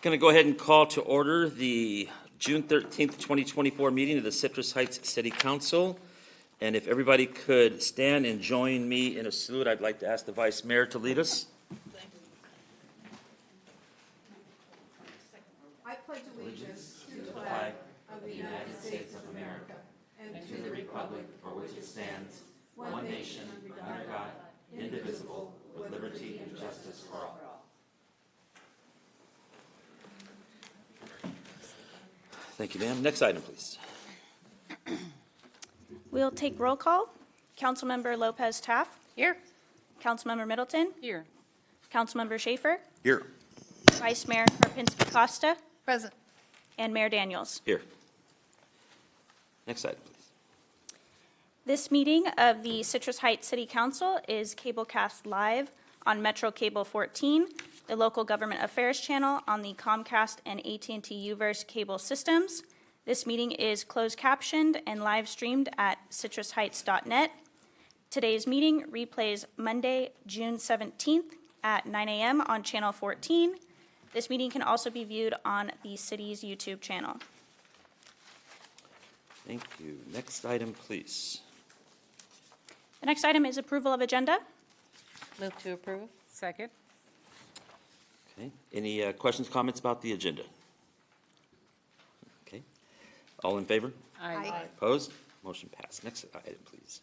Going to go ahead and call to order the June 13th, 2024 meeting of the Citrus Heights City Council. And if everybody could stand and join me in a salute, I'd like to ask the Vice Mayor to lead us. I pledge allegiance to the flag of the United States of America and to the republic for which it stands, one nation, under God, indivisible, with liberty and justice for all. Thank you, ma'am. Next item, please. We'll take roll call. Councilmember Lopez Taft. Here. Councilmember Middleton. Here. Councilmember Schaefer. Here. Vice Mayor Karpinski Costa. Present. And Mayor Daniels. Here. Next item, please. This meeting of the Citrus Heights City Council is cablecast live on Metro Cable 14, the local government affairs channel on the Comcast and AT&T Uverse cable systems. This meeting is closed captioned and live streamed at citrusheights.net. Today's meeting replays Monday, June 17th at 9 a.m. on Channel 14. This meeting can also be viewed on the city's YouTube channel. Thank you. Next item, please. The next item is approval of agenda. Move to approve. Second. Okay. Any questions, comments about the agenda? Okay. All in favor? Aye. Opposed? Motion passed. Next item, please.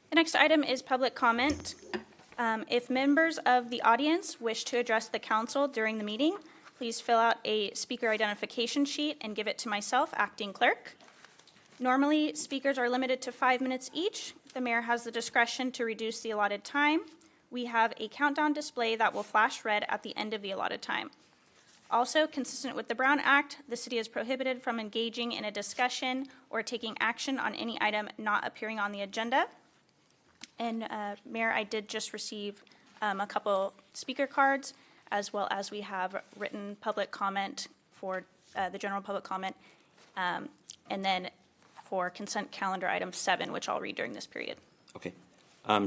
The next item is public comment. If members of the audience wish to address the council during the meeting, please fill out a speaker identification sheet and give it to myself, acting clerk. Normally, speakers are limited to 5 minutes each. The mayor has the discretion to reduce the allotted time. We have a countdown display that will flash red at the end of the allotted time. Also, consistent with the Brown Act, the city is prohibited from engaging in a discussion or taking action on any item not appearing on the agenda. And Mayor, I did just receive a couple speaker cards, as well as we have written public comment for the general public comment, and then for consent calendar item 7, which I'll read during this period. Okay.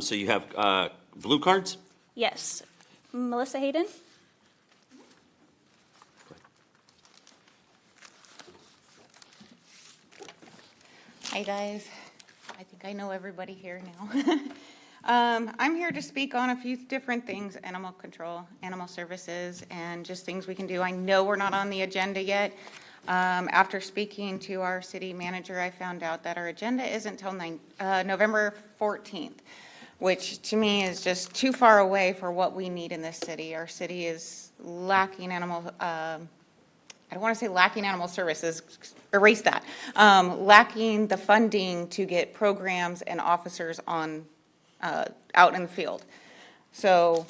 So you have blue cards? Yes. Melissa Hayden? Hi, guys. I think I know everybody here now. I'm here to speak on a few different things: animal control, animal services, and just things we can do. I know we're not on the agenda yet. After speaking to our city manager, I found out that our agenda isn't until November 14th, which to me is just too far away for what we need in this city. Our city is lacking I don't want to say lacking animal services, erase that. Lacking the funding to get programs and officers on, out in the field. So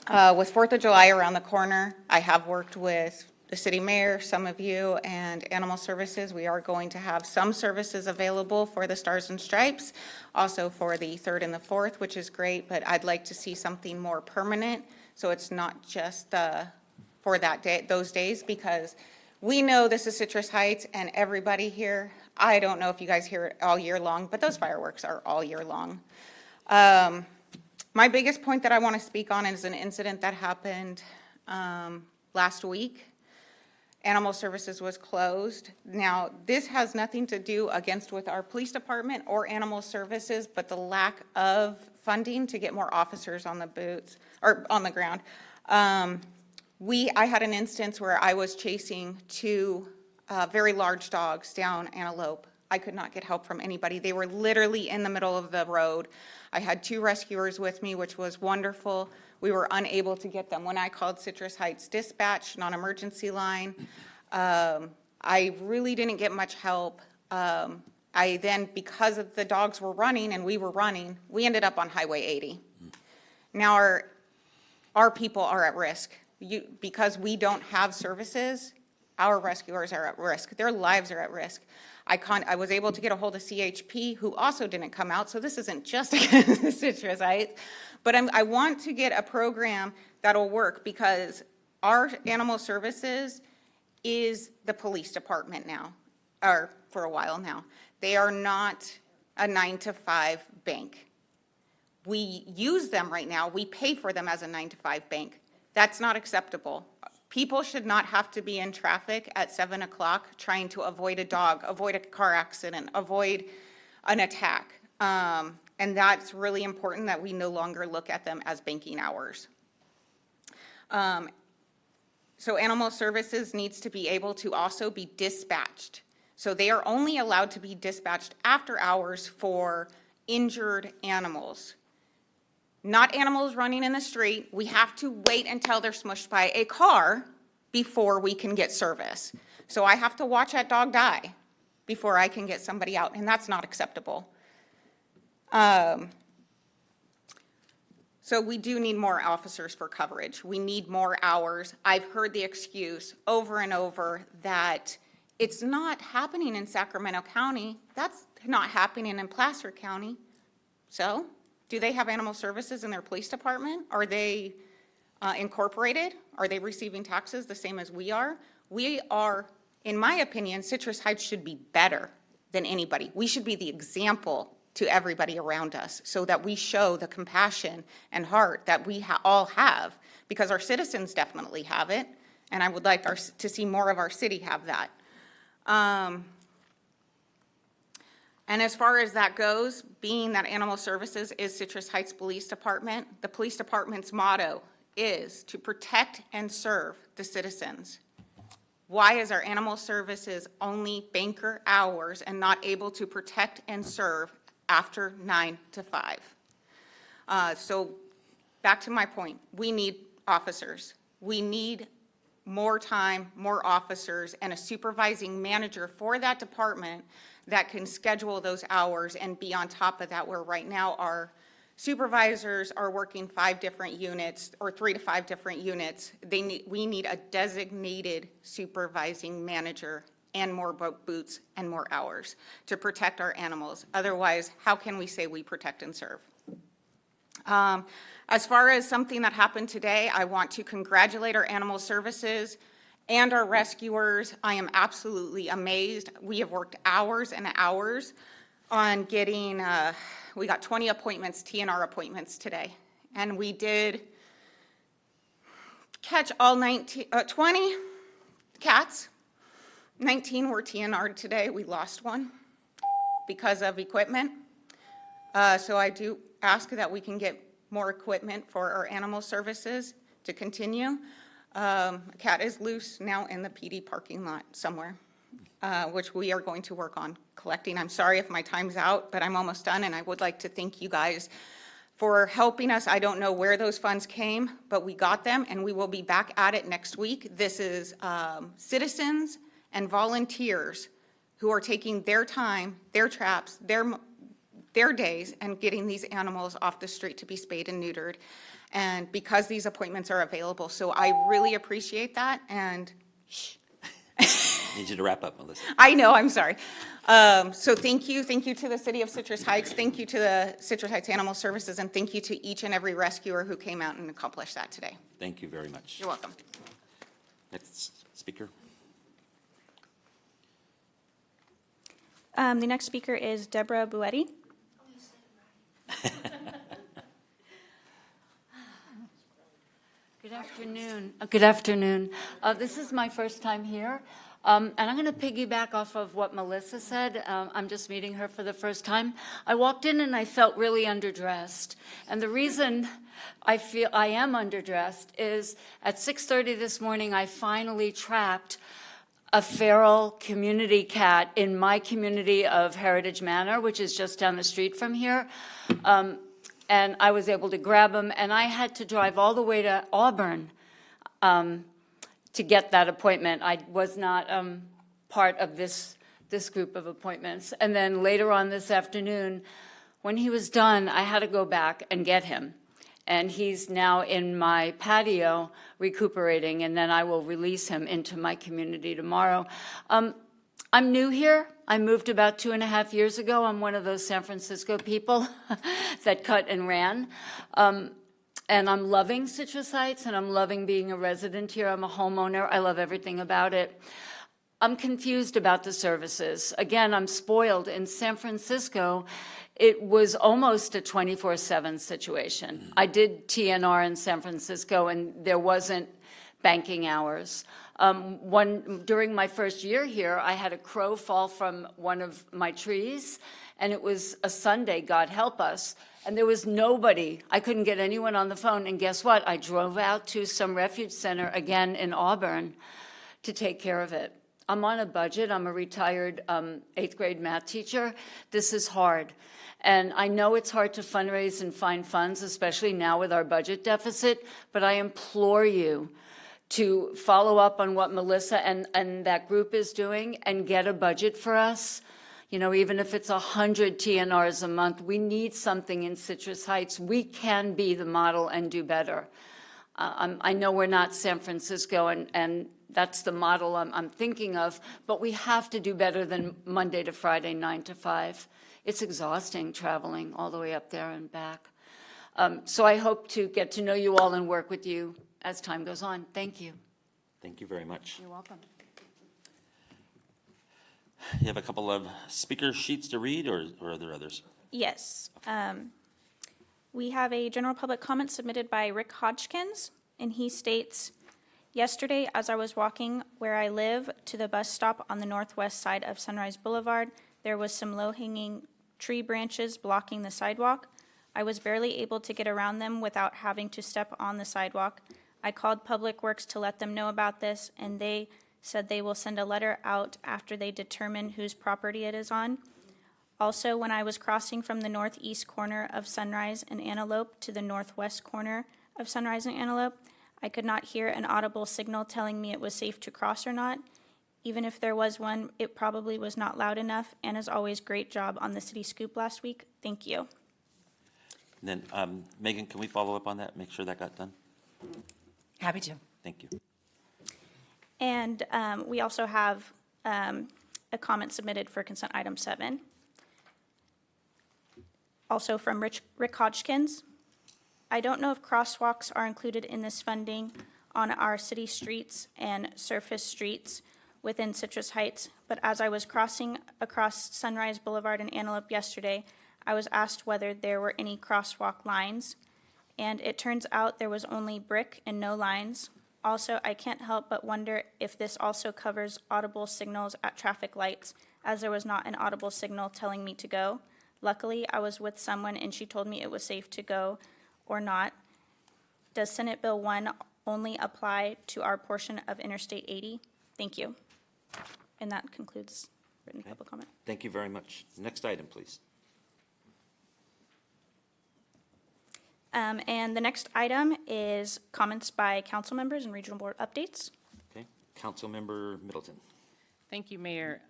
with 4th of July around the corner, I have worked with the city mayor, some of you, and animal services. We are going to have some services available for the Stars and Stripes, also for the 3rd and the 4th, which is great, but I'd like to see something more permanent, so it's not just for that day, those days, because we know this is Citrus Heights and everybody here, I don't know if you guys hear it all year long, but those fireworks are all year long. My biggest point that I want to speak on is an incident that happened last week. Animal Services was closed. Now, this has nothing to do against with our police department or Animal Services, but the lack of funding to get more officers on the boots or on the ground. I had an instance where I was chasing two very large dogs down Antelope. I could not get help from anybody. They were literally in the middle of the road. I had 2 rescuers with me, which was wonderful. We were unable to get them. When I called Citrus Heights Dispatch, non-emergency line, I really didn't get much help. I then, because of the dogs were running and we were running, we ended up on Highway 80. Now our people are at risk. Because we don't have services, our rescuers are at risk. Their lives are at risk. I was able to get a hold of CHP, who also didn't come out, so this isn't just against Citrus Heights. But I want to get a program that'll work, because our animal services is the police department now, or for a while now. They are not a 9-to-5 bank. We use them right now. We pay for them as a 9-to-5 bank. That's not acceptable. People should not have to be in traffic at 7 o'clock trying to avoid a dog, avoid a car accident, avoid an attack. And that's really important that we no longer look at them as banking hours. So animal services needs to be able to also be dispatched. So they are only allowed to be dispatched after hours for injured animals. Not animals running in the street. We have to wait until they're smushed by a car before we can get service. So I have to watch that dog die before I can get somebody out, and that's not acceptable. So we do need more officers for coverage. We need more hours. I've heard the excuse over and over that it's not happening in Sacramento County. That's not happening in Placer County. So, do they have animal services in their police department? Are they incorporated? Are they receiving taxes the same as we are? We are, in my opinion, Citrus Heights should be better than anybody. We should be the example to everybody around us so that we show the compassion and heart that we all have, because our citizens definitely have it, and I would like to see more of our city have that. And as far as that goes, being that Animal Services is Citrus Heights Police Department, the police department's motto is to protect and serve the citizens. Why is our Animal Services only banker hours and not able to protect and serve after 9 to 5? So back to my point, we need officers. We need more time, more officers, and a supervising manager for that department that can schedule those hours and be on top of that, where right now our supervisors are working 5 different units or 3 to 5 different units. We need a designated supervising manager and more boots and more hours to protect our animals. Otherwise, how can we say we protect and serve? As far as something that happened today, I want to congratulate our animal services and our rescuers. I am absolutely amazed. We have worked hours and hours on getting, we got 20 appointments, TNR appointments today. And we did catch all 20 cats. 19 were TNR'd today. We lost one because of equipment. So I do ask that we can get more equipment for our animal services to continue. A cat is loose now in the PD parking lot somewhere, which we are going to work on collecting. I'm sorry if my time's out, but I'm almost done, and I would like to thank you guys for helping us. I don't know where those funds came, but we got them, and we will be back at it next week. This is citizens and volunteers who are taking their time, their traps, their days, and getting these animals off the street to be spayed and neutered. And because these appointments are available. So I really appreciate that, and Need you to wrap up, Melissa. I know, I'm sorry. So thank you to the city of Citrus Heights, thank you to the Citrus Heights Animal Services, and thank you to each and every rescuer who came out and accomplished that today. Thank you very much. You're welcome. Next speaker. The next speaker is Deborah Buetti. Good afternoon. Good afternoon. This is my first time here, and I'm going to piggyback off of what Melissa said. I'm just meeting her for the first time. I walked in and I felt really underdressed, and the reason I feel I am underdressed is at 6:30 this morning I finally trapped a feral community cat in my community of Heritage Manor, which is just down the street from here. And I was able to grab him, and I had to drive all the way to Auburn to get that appointment. I was not part of this group of appointments. And then later on this afternoon, when he was done, I had to go back and get him. And he's now in my patio recuperating, and then I will release him into my community tomorrow. I'm new here. I moved about 2.5 years ago. I'm one of those San Francisco people that cut and ran. And I'm loving Citrus Heights, and I'm loving being a resident here. I'm a homeowner. I love everything about it. I'm confused about the services. Again, I'm spoiled. In San Francisco, it was almost a 24/7 situation. I did TNR in San Francisco, and there wasn't banking hours. During my first year here, I had a crow fall from one of my trees, and it was a Sunday, God help us, and there was nobody. I couldn't get anyone on the phone, and guess what? I drove out to some refuge center, again in Auburn, to take care of it. I'm on a budget. I'm a retired 8th grade math teacher. This is hard. And I know it's hard to fundraise and find funds, especially now with our budget deficit, but I implore you to follow up on what Melissa and that group is doing and get a budget for us. You know, even if it's 100 TNRs a month, we need something in Citrus Heights. We can be the model and do better. I know we're not San Francisco, and that's the model I'm thinking of, but we have to do better than Monday to Friday, 9 to 5. It's exhausting traveling all the way up there and back. So I hope to get to know you all and work with you as time goes on. Thank you. Thank you very much. You're welcome. You have a couple of speaker sheets to read, or are there others? Yes. We have a general public comment submitted by Rick Hodgkins, and he states, "Yesterday, as I was walking where I live to the bus stop on the northwest side of Sunrise Boulevard, there was some low-hanging tree branches blocking the sidewalk. I was barely able to get around them without having to step on the sidewalk. I called Public Works to let them know about this, and they said they will send a letter out after they determine whose property it is on. Also, when I was crossing from the northeast corner of Sunrise and Antelope to the northwest corner of Sunrise and Antelope, I could not hear an audible signal telling me it was safe to cross or not. Even if there was one, it probably was not loud enough. And as always, great job on the City Scoop last week. Thank you." And then, Megan, can we follow up on that, make sure that got done? Happy to. Thank you. And we also have a comment submitted for consent item 7. Also from Rick Hodgkins. "I don't know if crosswalks are included in this funding on our city streets and surface streets within Citrus Heights, but as I was crossing across Sunrise Boulevard and Antelope yesterday, I was asked whether there were any crosswalk lines, and it turns out there was only brick and no lines. Also, I can't help but wonder if this also covers audible signals at traffic lights, as there was not an audible signal telling me to go. Luckily, I was with someone and she told me it was safe to go or not. Does Senate Bill 1 only apply to our portion of Interstate 80? Thank you." And that concludes written public comment. Thank you very much. Next item, please. And the next item is comments by council members and regional board updates. Okay, Councilmember Middleton. Thank you, Mayor.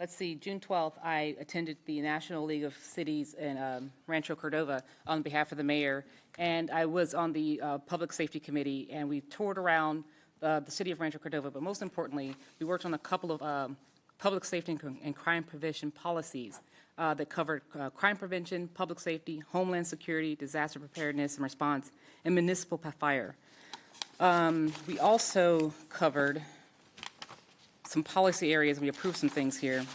Let's see, June 12th, I attended the National League of Cities in Rancho Cordova on behalf of the mayor, and I was on the Public Safety Committee, and we toured around the city of Rancho Cordova, but most importantly, we worked on a couple of public safety and crime prevention policies that covered crime prevention, public safety, homeland security, disaster preparedness and response, and municipal fire. We also covered some policy areas, and we approved some things here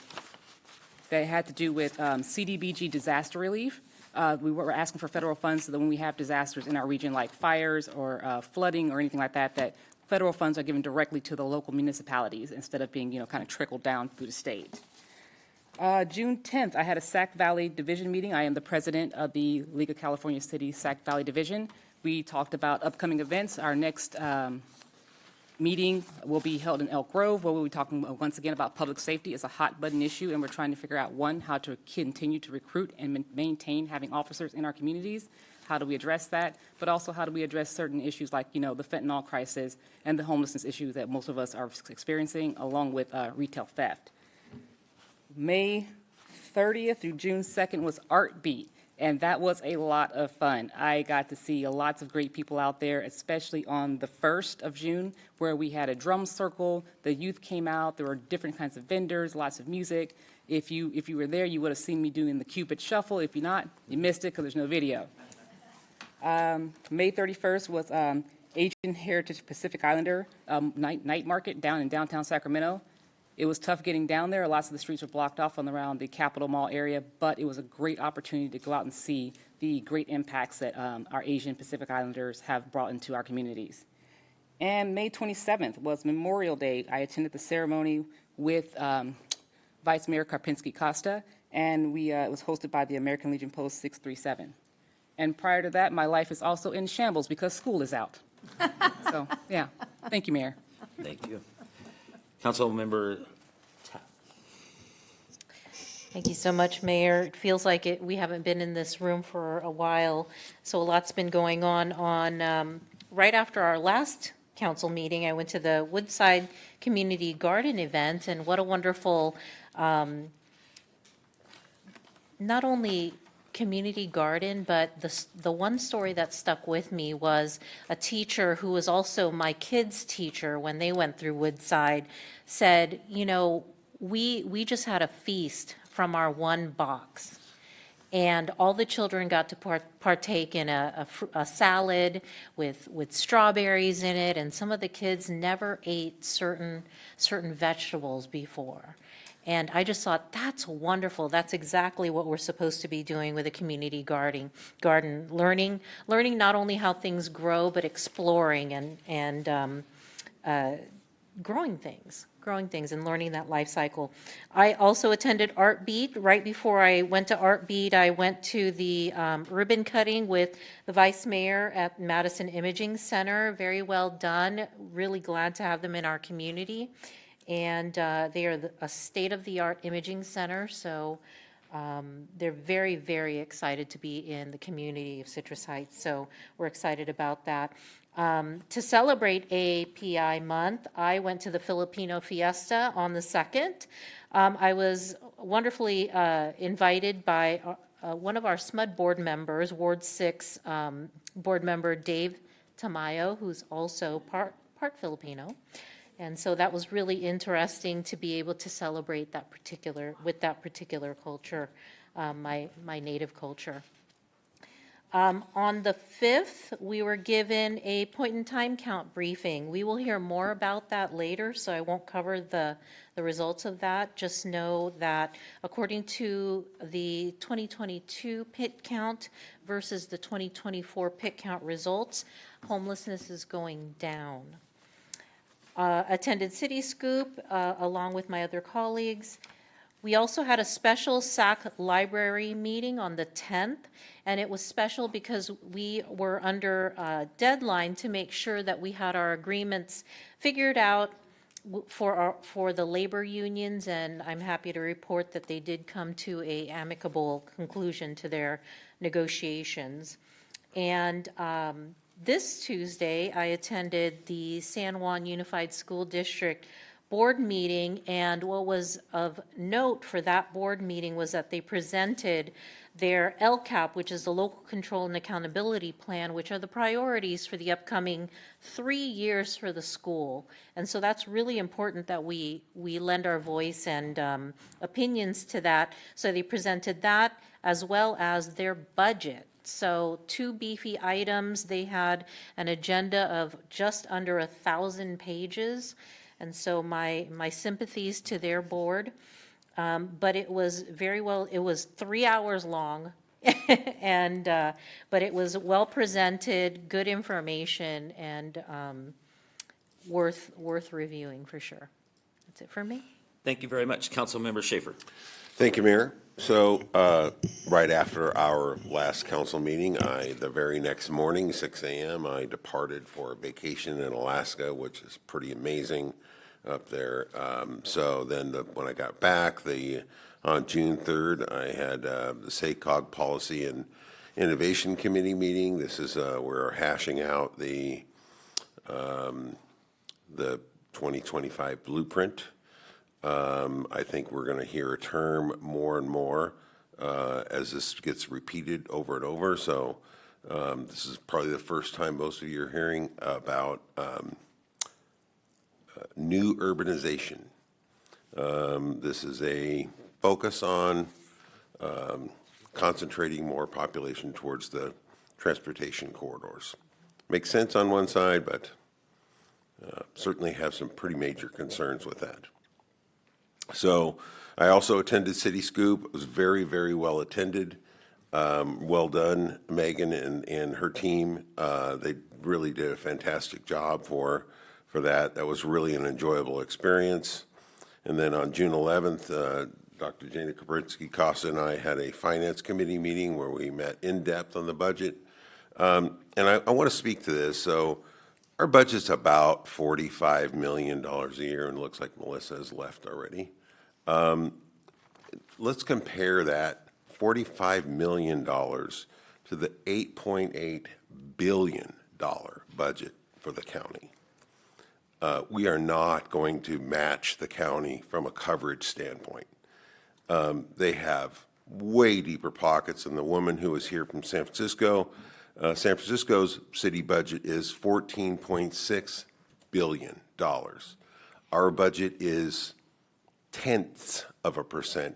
that had to do with CDBG disaster relief. We were asking for federal funds so that when we have disasters in our region like fires or flooding or anything like that, that federal funds are given directly to the local municipalities instead of being, kind of trickled down through the state. June 10th, I had a Sac Valley Division meeting. I am the president of the League of California Cities Sac Valley Division. We talked about upcoming events. Our next meeting will be held in Elk Grove, where we'll be talking once again about public safety. It's a hot button issue, and we're trying to figure out, one, how to continue to recruit and maintain having officers in our communities. How do we address that? But also, how do we address certain issues like, the fentanyl crisis and the homelessness issues that most of us are experiencing, along with retail theft. May 30th through June 2nd was Art Beat, and that was a lot of fun. I got to see lots of great people out there, especially on the 1st of June, where we had a drum circle, the youth came out, there were different kinds of vendors, lots of music. If you were there, you would have seen me doing the Cupid Shuffle. If you're not, you missed it because there's no video. May 31st was Asian Heritage Pacific Islander night market down in downtown Sacramento. It was tough getting down there. Lots of the streets were blocked off around the Capitol Mall area, but it was a great opportunity to go out and see the great impacts that our Asian Pacific Islanders have brought into our communities. And May 27th was Memorial Day. I attended the ceremony with Vice Mayor Karpinski Costa, and it was hosted by the American Legion Post 637. And prior to that, my life is also in shambles because school is out. So, yeah. Thank you, Mayor. Thank you. Councilmember Tapp. Thank you so much, Mayor. It feels like we haven't been in this room for a while, so a lot's been going on. Right after our last council meeting, I went to the Woodside Community Garden event, and what a wonderful, not only community garden, but the one story that stuck with me was a teacher who was also my kids' teacher when they went through Woodside said, you know, we just had a feast from our one box. And all the children got to partake in a salad with strawberries in it, and some of the kids never ate certain vegetables before. And I just thought, that's wonderful. That's exactly what we're supposed to be doing with a community garden, learning not only how things grow, but exploring and growing things and learning that life cycle. I also attended Art Beat. Right before I went to Art Beat, I went to the ribbon cutting with the Vice Mayor at Madison Imaging Center. Very well done. Really glad to have them in our community. And they are a state-of-the-art imaging center, so they're very, very excited to be in the community of Citrus Heights, so we're excited about that. To celebrate API month, I went to the Filipino Fiesta on the 2nd. I was wonderfully invited by one of our SMUD board members, Ward 6 board member Dave Tamayo, who's also part Filipino. And so that was really interesting to be able to celebrate that particular culture, my native culture. On the 5th, we were given a point-in-time count briefing. We will hear more about that later, so I won't cover the results of that. Just know that according to the 2022 pit count versus the 2024 pit count results, homelessness is going down. Attended City Scoop along with my other colleagues. We also had a special SAC library meeting on the 10th, and it was special because we were under deadline to make sure that we had our agreements figured out for the labor unions, and I'm happy to report that they did come to an amicable conclusion to their negotiations. And this Tuesday, I attended the San Juan Unified School District board meeting, and what was of note for that board meeting was that they presented their LCAP, which is the Local Control and Accountability Plan, which are the priorities for the upcoming 3 years for the school. And so that's really important that we lend our voice and opinions to that. So they presented that as well as their budget. So 2 beefy items. They had an agenda of just under 1,000 pages. And so my sympathies to their board. But it was very well, it was 3 hours long. And, but it was well presented, good information, and worth reviewing for sure. That's it for me. Thank you very much. Councilmember Schaefer. Thank you, Mayor. So, right after our last council meeting, the very next morning, 6 a.m., I departed for a vacation in Alaska, which is pretty amazing up there. So then when I got back, on June 3rd, I had the SACOG Policy and Innovation Committee meeting. This is we're hashing out the 2025 blueprint. I think we're going to hear a term more and more as this gets repeated over and over. So this is probably the first time most of you are hearing about new urbanization. This is a focus on concentrating more population towards the transportation corridors. Makes sense on one side, but certainly have some pretty major concerns with that. So I also attended City Scoop. It was very, very well attended. Well done, Megan and her team. They really did a fantastic job for that. That was really an enjoyable experience. And then on June 11th, Dr. Jana Kaprinsky-Costa and I had a Finance Committee meeting where we met in depth on the budget. And I want to speak to this. So our budget's about $45 million a year, and it looks like Melissa has left already. Let's compare that $45 million to the $8.8 billion budget for the county. We are not going to match the county from a coverage standpoint. They have way deeper pockets than the woman who was here from San Francisco. San Francisco's city budget is $14.6 billion. Our budget is 0.1%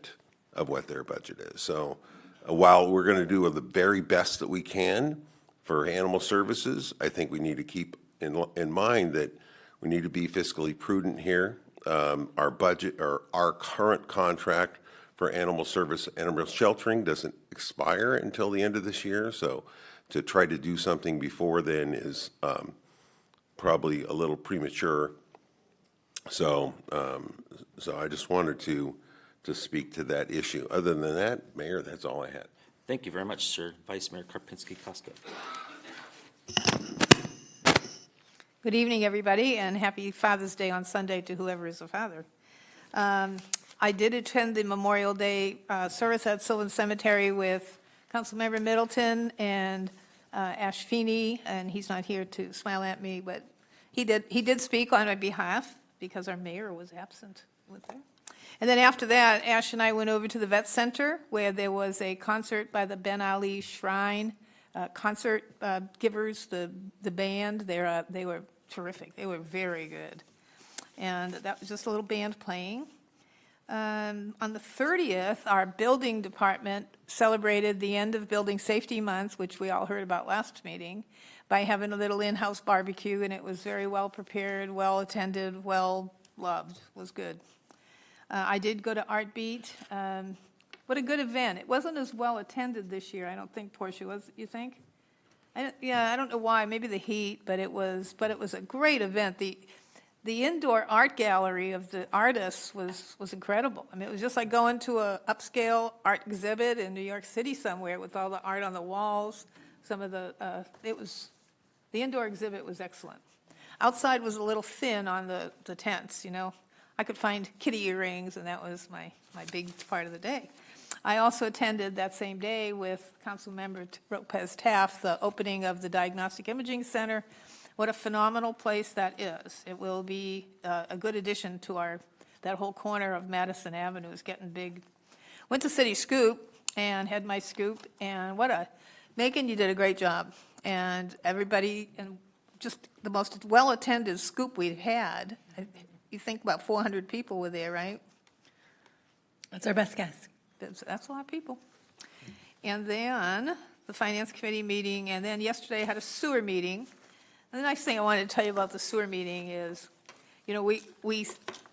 of what their budget is. So while we're going to do the very best that we can for animal services, I think we need to keep in mind that we need to be fiscally prudent here. Our budget, or our current contract for animal sheltering doesn't expire until the end of this year. So to try to do something before then is probably a little premature. So I just wanted to speak to that issue. Other than that, Mayor, that's all I had. Thank you very much, sir. Vice Mayor Karpinski-Costa. Good evening, everybody, and happy Father's Day on Sunday to whoever is a father. I did attend the Memorial Day service at Sylvan Cemetery with Councilmember Middleton and Ash Feeney, and he's not here to smile at me, but he did speak on my behalf because our mayor was absent with her. And then after that, Ash and I went over to the Vet Center where there was a concert by the Ben Ali Shrine concert givers, the band. They were terrific. They were very good. And that was just a little band playing. On the 30th, our building department celebrated the end of Building Safety Month, which we all heard about last meeting, by having a little in-house barbecue, and it was very well prepared, well attended, well loved. It was good. I did go to Art Beat. What a good event. It wasn't as well attended this year, I don't think, Portia, was, you think? I don't know why, maybe the heat, but it was a great event. The indoor art gallery of the artists was incredible. I mean, it was just like going to an upscale art exhibit in New York City somewhere with all the art on the walls. The indoor exhibit was excellent. Outside was a little thin on the tents, you know. I could find kitty earrings, and that was my big part of the day. I also attended that same day with Councilmember Lopez Taft the opening of the Diagnostic Imaging Center. What a phenomenal place that is. It will be a good addition to that whole corner of Madison Avenue is getting big. Went to City Scoop and had my scoop, and Megan, you did a great job. And everybody, and just the most well-attended scoop we've had. You think about 400 people were there, right? That's our best guess. That's a lot of people. And then the Finance Committee meeting, and then yesterday I had a sewer meeting. And the nice thing I wanted to tell you about the sewer meeting is, you know,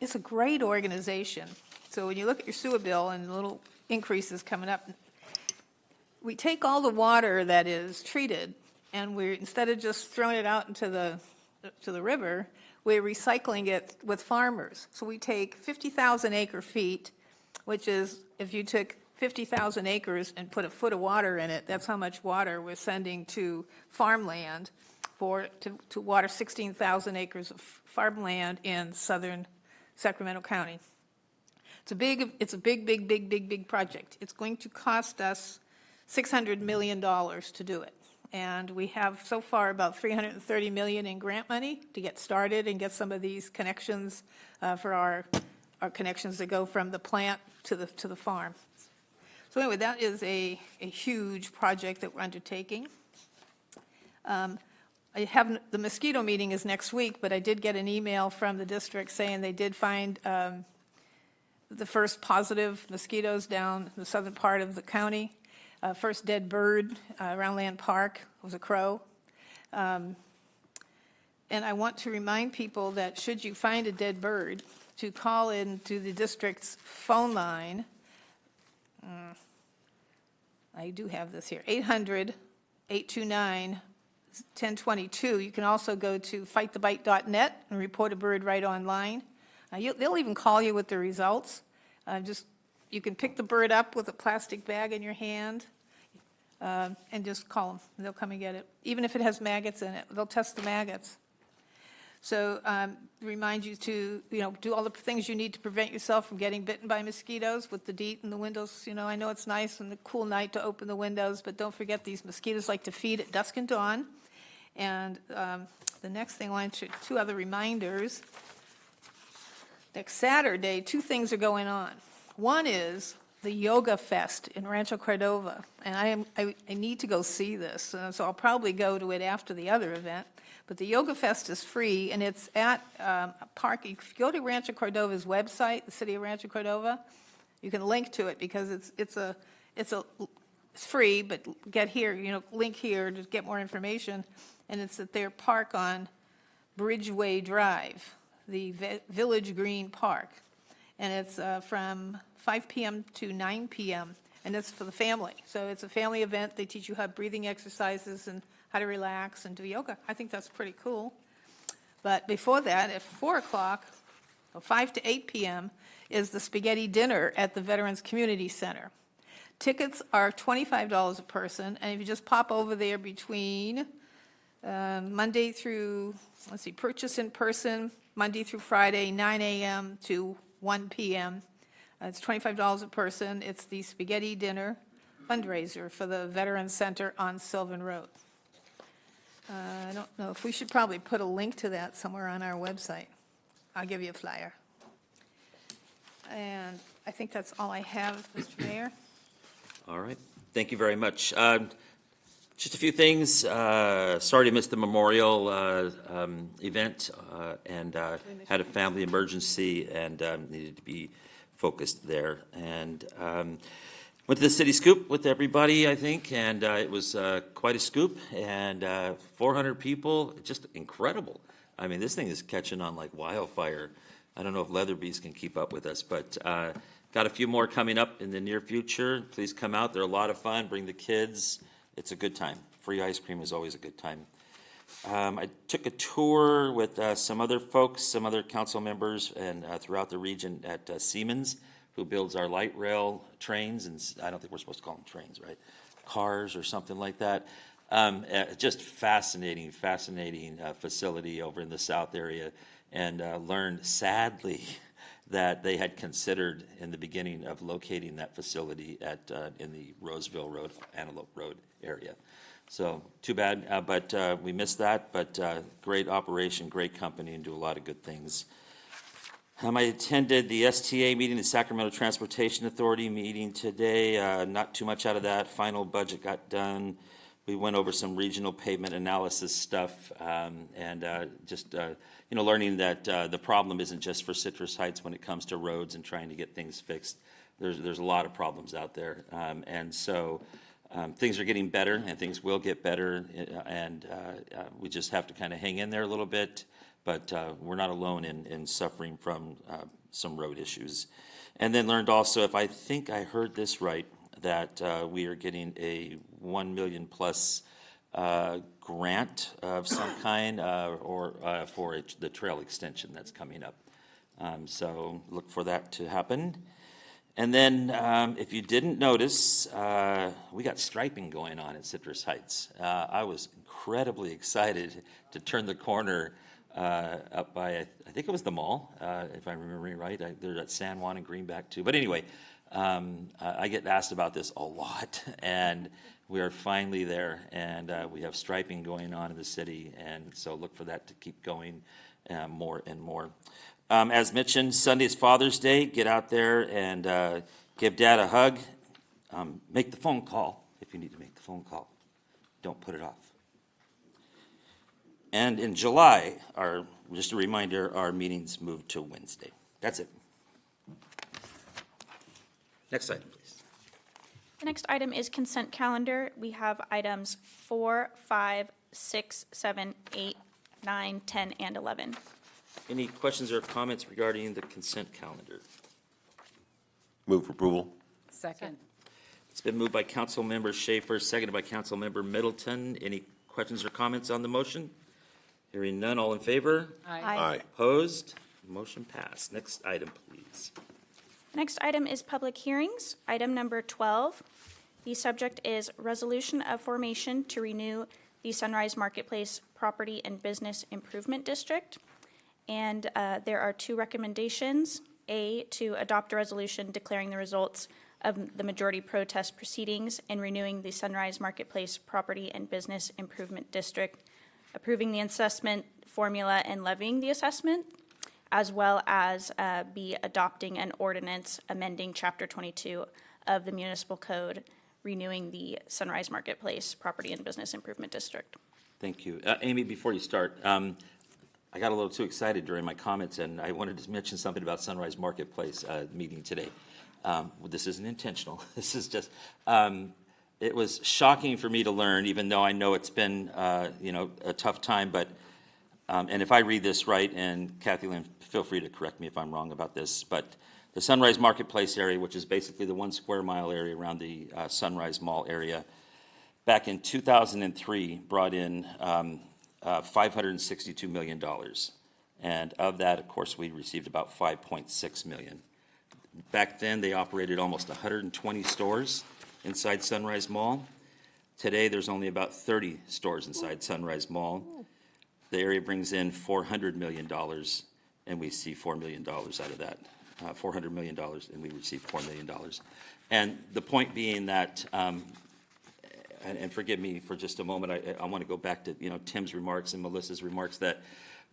it's a great organization. So when you look at your sewer bill and the little increases coming up, we take all the water that is treated, and instead of just throwing it out into the river, we're recycling it with farmers. So we take 50,000 acre feet, which is, if you took 50,000 acres and put a foot of water in it, that's how much water we're sending to farmland to water 16,000 acres of farmland in southern Sacramento County. It's a big project. It's going to cost us $600 million to do it. And we have so far about $330 million in grant money to get started and get some of these connections for our connections that go from the plant to the farm. So anyway, that is a huge project that we're undertaking. The mosquito meeting is next week, but I did get an email from the district saying they did find the first positive mosquitoes down the southern part of the county. First dead bird around Land Park was a crow. And I want to remind people that should you find a dead bird, to call in to the district's phone line. I do have this here, 800-829-1022. You can also go to fightthebite.net and report a bird right online. They'll even call you with the results. You can pick the bird up with a plastic bag in your hand and just call them. They'll come and get it. Even if it has maggots in it, they'll test the maggots. So remind you to, do all the things you need to prevent yourself from getting bitten by mosquitoes with the DEET in the windows. I know it's nice on a cool night to open the windows, but don't forget these mosquitoes like to feed at dusk and dawn. And the next thing, I want to, 2 other reminders. Next Saturday, 2 things are going on. One is the Yoga Fest in Rancho Cordova, and I need to go see this, so I'll probably go to it after the other event. But the Yoga Fest is free, and it's at a park. If you go to Rancho Cordova's website, the city of Rancho Cordova, you can link to it because it's free, but get here, link here to get more information. And it's at their park on Bridgeway Drive, the Village Green Park. And it's from 5 p.m. to 9 p.m., and it's for the family. So it's a family event. They teach you how breathing exercises and how to relax and do yoga. I think that's pretty cool. But before that, at 4 o'clock, 5 to 8 p.m., is the spaghetti dinner at the Veterans Community Center. Tickets are $25 a person, and if you just pop over there between Monday through, purchase in person, Monday through Friday, 9 a.m. to 1 p.m. It's $25 a person. It's the spaghetti dinner fundraiser for the Veterans Center on Sylvan Road. I don't know if we should probably put a link to that somewhere on our website. I'll give you a flyer. And I think that's all I have, Mr. Mayor. All right, thank you very much. Just a few things. Sorry to miss the memorial event and had a family emergency and needed to be focused there. And went to the City Scoop with everybody, I think, and it was quite a scoop. And 400 people, just incredible. I mean, this thing is catching on like wildfire. I don't know if Leatherby's can keep up with us, but got a few more coming up in the near future. Please come out. They're a lot of fun. Bring the kids. It's a good time. Free ice cream is always a good time. I took a tour with some other folks, some other council members, and throughout the region at Siemens, who builds our light rail trains, and I don't think we're supposed to call them trains, right? Cars or something like that. Just fascinating facility over in the south area, and learned sadly that they had considered in the beginning of locating that facility at in the Roseville Road, Antelope Road area. So too bad, but we missed that, but great operation, great company, and do a lot of good things. I attended the STA meeting, the Sacramento Transportation Authority meeting today. Not too much out of that. Final budget got done. We went over some regional pavement analysis stuff, and just learning that the problem isn't just for Citrus Heights when it comes to roads and trying to get things fixed. There's a lot of problems out there, and so things are getting better, and things will get better, and we just have to kind of hang in there a little bit. But we're not alone in suffering from some road issues. And then learned also, if I think I heard this right, that we are getting a $1 million plus grant of some kind or for the trail extension that's coming up. So look for that to happen. And then if you didn't notice, we got striping going on at Citrus Heights. I was incredibly excited to turn the corner up by, I think it was the mall, if I'm remembering right. They're at San Juan and Greenback too. But anyway, I get asked about this a lot, and we are finally there, and we have striping going on in the city, and so look for that to keep going more and more. As mentioned, Sunday is Father's Day. Get out there and give Dad a hug. Make the phone call if you need to make the phone call. Don't put it off. And in July, just a reminder, our meetings moved to Wednesday. That's it. Next item, please. The next item is consent calendar. We have items 4, 5, 6, 7, 8, 9, 10, and 11. Any questions or comments regarding the consent calendar? Move for approval. Second. It's been moved by Councilmember Schaefer, seconded by Councilmember Middleton. Any questions or comments on the motion? Hearing none, all in favor? Aye. Opposed? Motion passed. Next item, please. Next item is public hearings. Item number 12. The subject is resolution of formation to renew the Sunrise Marketplace Property and Business Improvement District. And there are two recommendations. A, to adopt a resolution declaring the results of the majority protest proceedings and renewing the Sunrise Marketplace Property and Business Improvement District, approving the assessment formula and levying the assessment, as well as B, adopting an ordinance amending Chapter 22 of the Municipal Code, renewing the Sunrise Marketplace Property and Business Improvement District. Thank you. Amy, before you start, I got a little too excited during my comments, and I wanted to mention something about Sunrise Marketplace meeting today. This isn't intentional. This is just, it was shocking for me to learn, even though I know it's been, a tough time, but, and if I read this right, and Kathy Lynn, feel free to correct me if I'm wrong about this, but the Sunrise Marketplace area, which is basically the 1 square mile area around the Sunrise Mall area, back in 2003 brought in $562 million. And of that, of course, we received about $5.6 million. Back then, they operated almost 120 stores inside Sunrise Mall. Today, there's only about 30 stores inside Sunrise Mall. The area brings in $400 million, and we see $4 million out of that. $400 million, and we receive $4 million. And the point being that, and forgive me for just a moment, I want to go back to, Tim's remarks and Melissa's remarks that,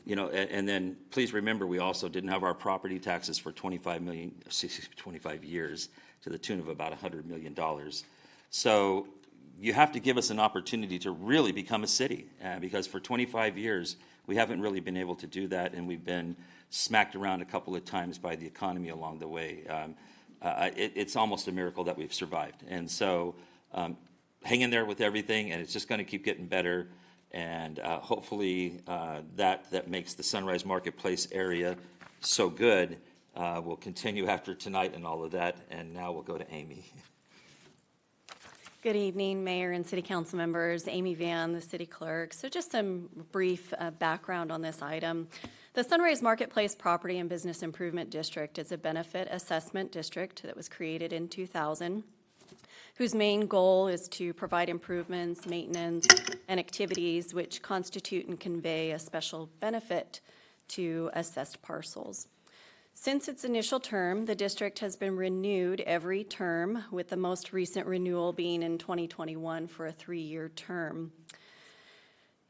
and then please remember, we also didn't have our property taxes for 25 years to the tune of about $100 million. So you have to give us an opportunity to really become a city, because for 25 years, we haven't really been able to do that, and we've been smacked around a couple of times by the economy along the way. It's almost a miracle that we've survived. And so hang in there with everything, and it's just going to keep getting better. And hopefully that makes the Sunrise Marketplace area so good will continue after tonight and all of that. And now we'll go to Amy. Good evening, Mayor and City Council members. Amy Van, the City Clerk. So just some brief background on this item. The Sunrise Marketplace Property and Business Improvement District is a benefit assessment district that was created in 2000, whose main goal is to provide improvements, maintenance, and activities which constitute and convey a special benefit to assessed parcels. Since its initial term, the district has been renewed every term, with the most recent renewal being in 2021 for a 3-year term.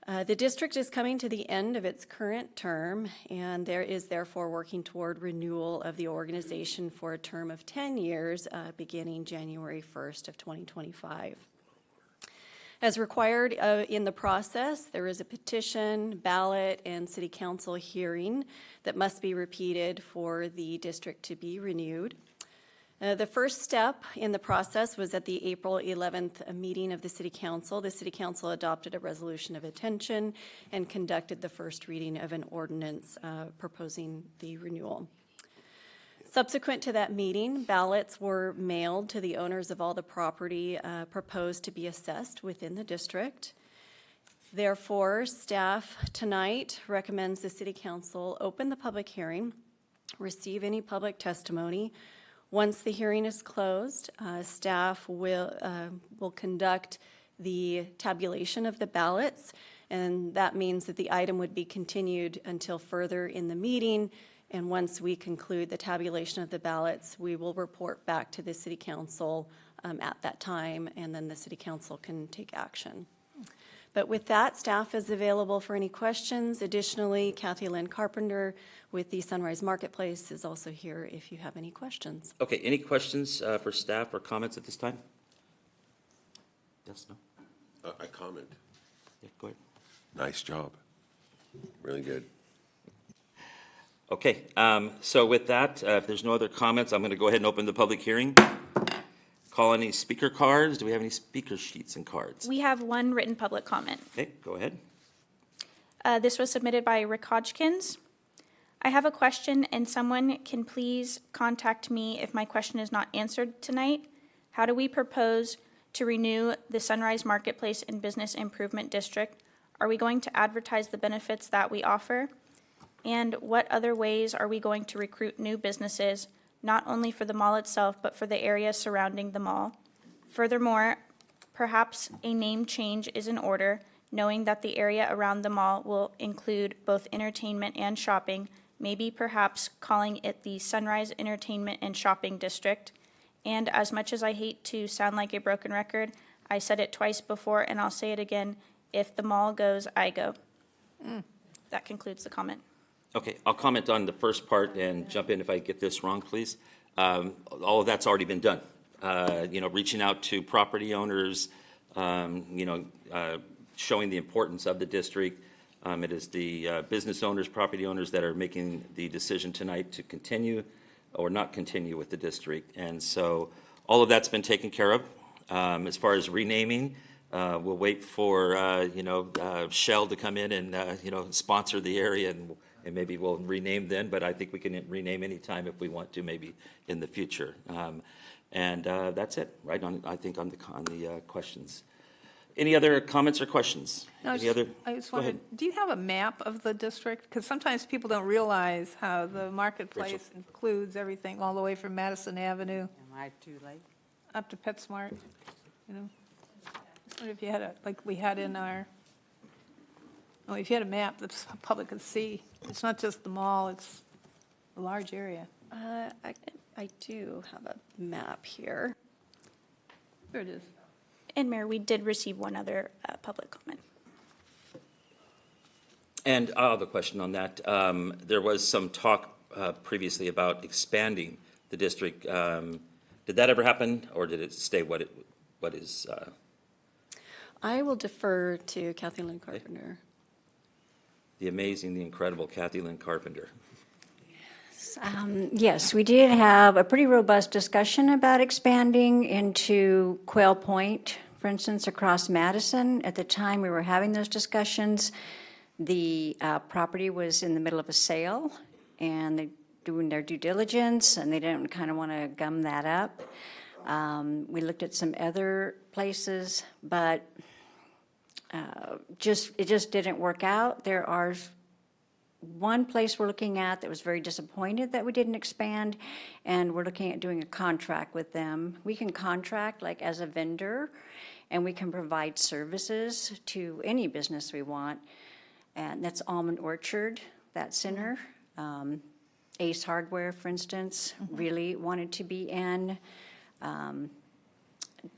The district is coming to the end of its current term, and there is therefore working toward renewal of the organization for a term of 10 years, beginning January 1st of 2025. As required in the process, there is a petition, ballot, and city council hearing that must be repeated for the district to be renewed. The first step in the process was at the April 11th meeting of the City Council. The City Council adopted a resolution of intention and conducted the first reading of an ordinance proposing the renewal. Subsequent to that meeting, ballots were mailed to the owners of all the property proposed to be assessed within the district. Therefore, staff tonight recommends the City Council open the public hearing, receive any public testimony. Once the hearing is closed, staff will conduct the tabulation of the ballots, and that means that the item would be continued until further in the meeting. And once we conclude the tabulation of the ballots, we will report back to the City Council at that time, and then the City Council can take action. But with that, staff is available for any questions. Additionally, Kathy Lynn Carpenter with the Sunrise Marketplace is also here if you have any questions. Okay, any questions for staff or comments at this time? Yes, no? I comment. Yeah, go ahead. Nice job. Really good. Okay, so with that, if there's no other comments, I'm going to go ahead and open the public hearing. Call any speaker cards. Do we have any speaker sheets and cards? We have one written public comment. Okay, go ahead. This was submitted by Rick Hodgkins. I have a question, and someone can please contact me if my question is not answered tonight. How do we propose to renew the Sunrise Marketplace and Business Improvement District? Are we going to advertise the benefits that we offer? And what other ways are we going to recruit new businesses, not only for the mall itself, but for the area surrounding the mall? Furthermore, perhaps a name change is in order, knowing that the area around the mall will include both entertainment and shopping, maybe perhaps calling it the Sunrise Entertainment and Shopping District. And as much as I hate to sound like a broken record, I said it twice before and I'll say it again, if the mall goes, I go. That concludes the comment. Okay, I'll comment on the first part and jump in if I get this wrong, please. All of that's already been done. Reaching out to property owners, showing the importance of the district. It is the business owners, property owners that are making the decision tonight to continue or not continue with the district. And so all of that's been taken care of. As far as renaming, we'll wait for, Shell to come in and, sponsor the area, and maybe we'll rename then, but I think we can rename anytime if we want to, maybe in the future. And that's it, right, I think on the questions. Any other comments or questions? No, Any other? I just Go ahead. wondered, do you have a map of the district? Because sometimes people don't realize how the marketplace includes everything all the way from Madison Avenue Am I too late? up to PetSmart, I wonder if you had like we had in our, if you had a map that the public could see. It's not just the mall, it's a large area. I do have a map here. There it is. And Mayor, we did receive one other public comment. And I have a question on that. There was some talk previously about expanding the district. Did that ever happen, or did it stay what is? I will defer to Kathy Lynn Carpenter. The amazing, the incredible Kathy Lynn Carpenter. Yes, we did have a pretty robust discussion about expanding into Quail Point, for instance, across Madison. At the time we were having those discussions, the property was in the middle of a sale, and they're doing their due diligence, and they didn't kind of want to gum that up. We looked at some other places, but it just didn't work out. There are one place we're looking at that was very disappointed that we didn't expand, and we're looking at doing a contract with them. We can contract like as a vendor, and we can provide services to any business we want, and that's Almond Orchard, that center. Ace Hardware, for instance, really wanted to be in.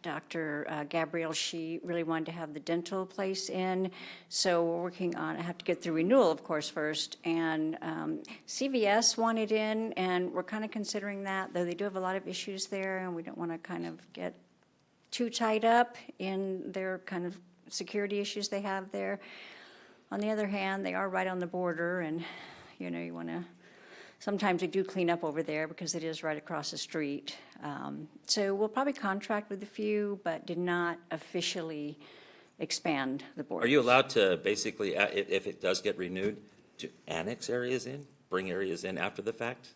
Dr. Gabrielle, she really wanted to have the dental place in. So we're working on, I have to get through renewal, of course, first. And CVS wanted in, and we're kind of considering that, though they do have a lot of issues there, and we don't want to kind of get too tied up in their kind of security issues they have there. On the other hand, they are right on the border, and, you want to, sometimes we do clean up over there because it is right across the street. So we'll probably contract with a few, but did not officially expand the border. Are you allowed to basically, if it does get renewed, to annex areas in, bring areas in after the fact?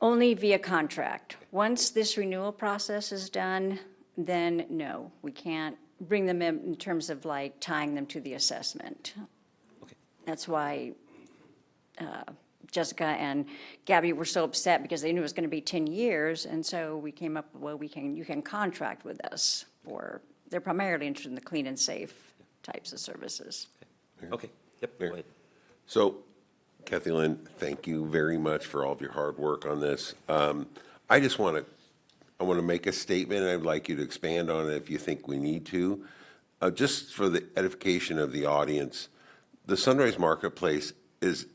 Only via contract. Once this renewal process is done, then no, we can't bring them in terms of like tying them to the assessment. Okay. That's why Jessica and Gabby were so upset because they knew it was going to be 10 years, and so we came up, well, you can contract with us for, they're primarily interested in the clean and safe types of services. Okay, yep, go ahead. So, Kathy Lynn, thank you very much for all of your hard work on this. I just want to make a statement, and I'd like you to expand on it if you think we need to. Just for the edification of the audience, the Sunrise Marketplace is,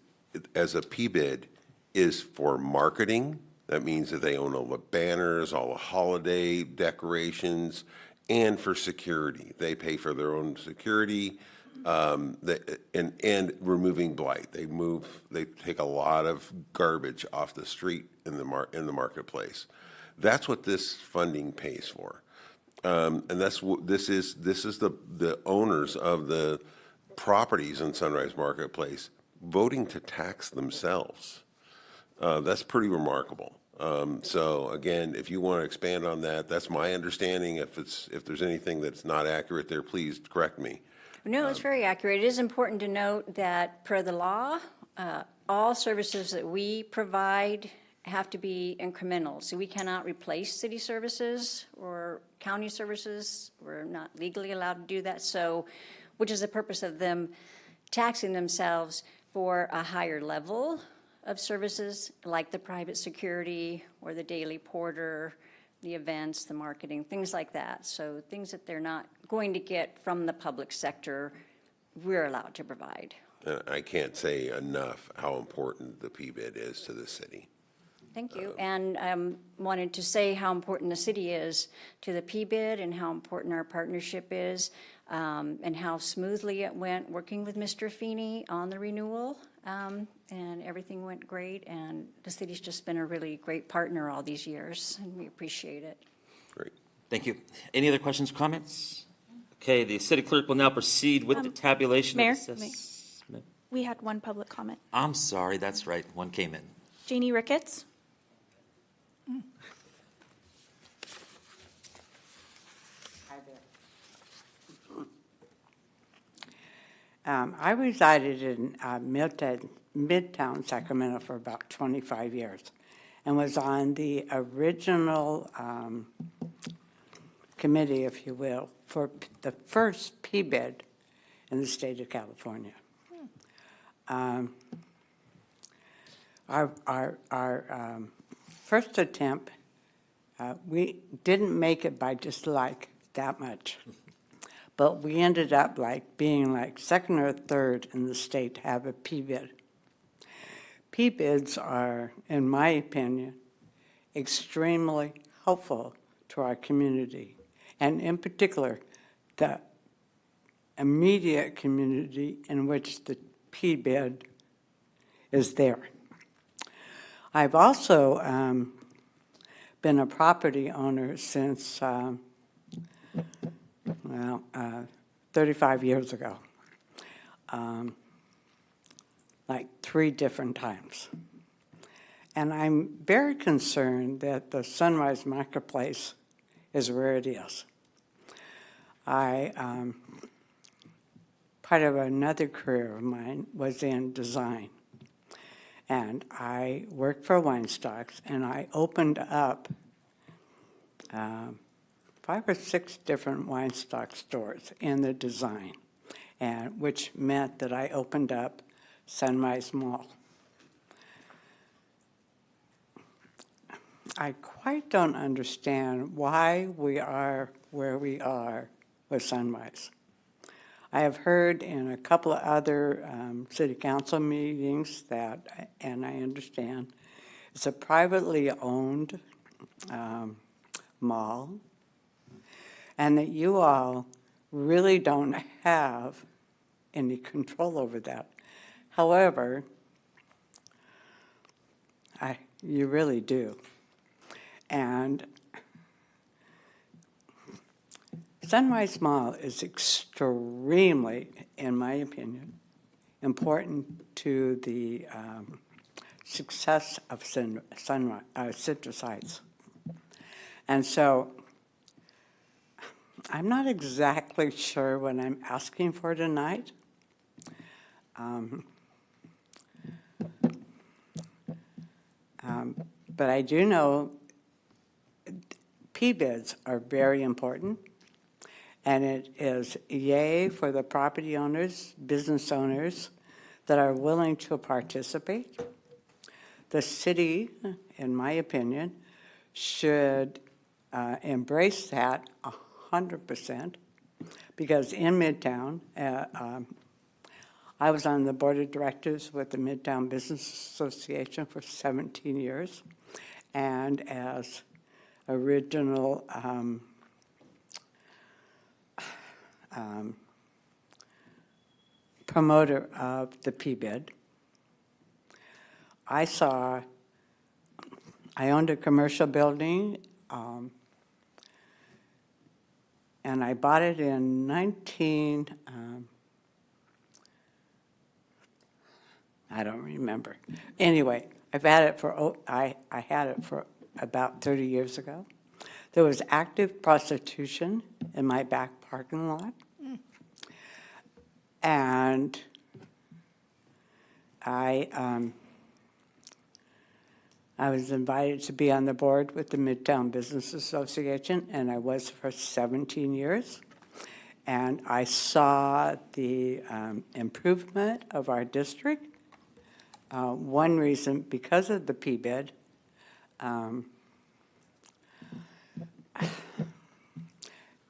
as a PBID, is for marketing. That means that they own all the banners, all the holiday decorations, and for security. They pay for their own security, and removing blight. They take a lot of garbage off the street in the marketplace. That's what this funding pays for, and that's what this is the owners of the properties in Sunrise Marketplace voting to tax themselves. That's pretty remarkable. So again, if you want to expand on that, that's my understanding. If there's anything that's not accurate there, please correct me. No, it's very accurate. It is important to note that per the law, all services that we provide have to be incremental. So we cannot replace city services or county services. We're not legally allowed to do that. So, which is the purpose of them taxing themselves for a higher level of services like the private security or the daily porter, the events, the marketing, things like that. So things that they're not going to get from the public sector, we're allowed to provide. And I can't say enough how important the PBID is to the city. Thank you. And wanted to say how important the city is to the PBID and how important our partnership is, and how smoothly it went working with Mr. Feeney on the renewal. And everything went great, and the city's just been a really great partner all these years, and we appreciate it. Great. Thank you. Any other questions or comments? Okay, the city clerk will now proceed with the tabulation. Mayor, of assessment. We had one public comment. I'm sorry, that's right, one came in. Janie Ricketts? I resided in Midtown Sacramento for about 25 years and was on the original committee, if you will, for the first PBID in the state of California. Our first attempt, we didn't make it by just like that much. But we ended up being second or third in the state to have a PBID. PBIDs are, in my opinion, extremely helpful to our community, and in particular, the immediate community in which the PBID is there. I've also been a property owner since 35 years ago, like 3 different times. And I'm very concerned that the Sunrise Marketplace is where it is. Part of another career of mine was in design. And I worked for Weinstocks, and I opened up 5 or 6 different Weinstock stores in the design, and which meant that I opened up Sunrise Mall. I quite don't understand why we are where we are with Sunrise. I have heard in a couple of other city council meetings that, and I understand, it's a privately owned mall, and that you all really don't have any control over that. However, you really do. And Sunrise Mall is extremely, in my opinion, important to the success of Citrus Heights. And so I'm not exactly sure what I'm asking for tonight. But I do know PBIDs are very important, and it is yay for the property owners, business owners that are willing to participate. The city, in my opinion, should embrace that 100%, because in Midtown, I was on the board of directors with the Midtown Business Association for 17 years, and as original promoter of the PBID, I owned a commercial building, and I bought it in I don't remember. Anyway, I've had it for, I had it for about 30 years ago. There was active prostitution in my back parking lot. And I was invited to be on the board with the Midtown Business Association, and I was for 17 years. And I saw the improvement of our district. One reason, because of the PBID,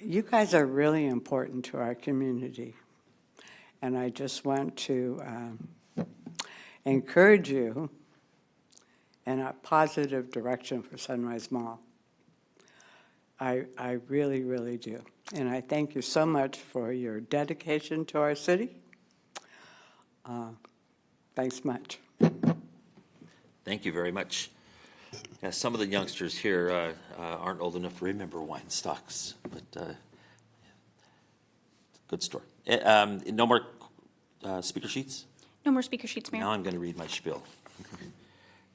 you guys are really important to our community. And I just want to encourage you in a positive direction for Sunrise Mall. I really, really do. And I thank you so much for your dedication to our city. Thanks much. Thank you very much. Yeah, some of the youngsters here aren't old enough to remember wine stocks, but good store. No more speaker sheets? No more speaker sheets, Mayor. Now I'm going to read my spiel.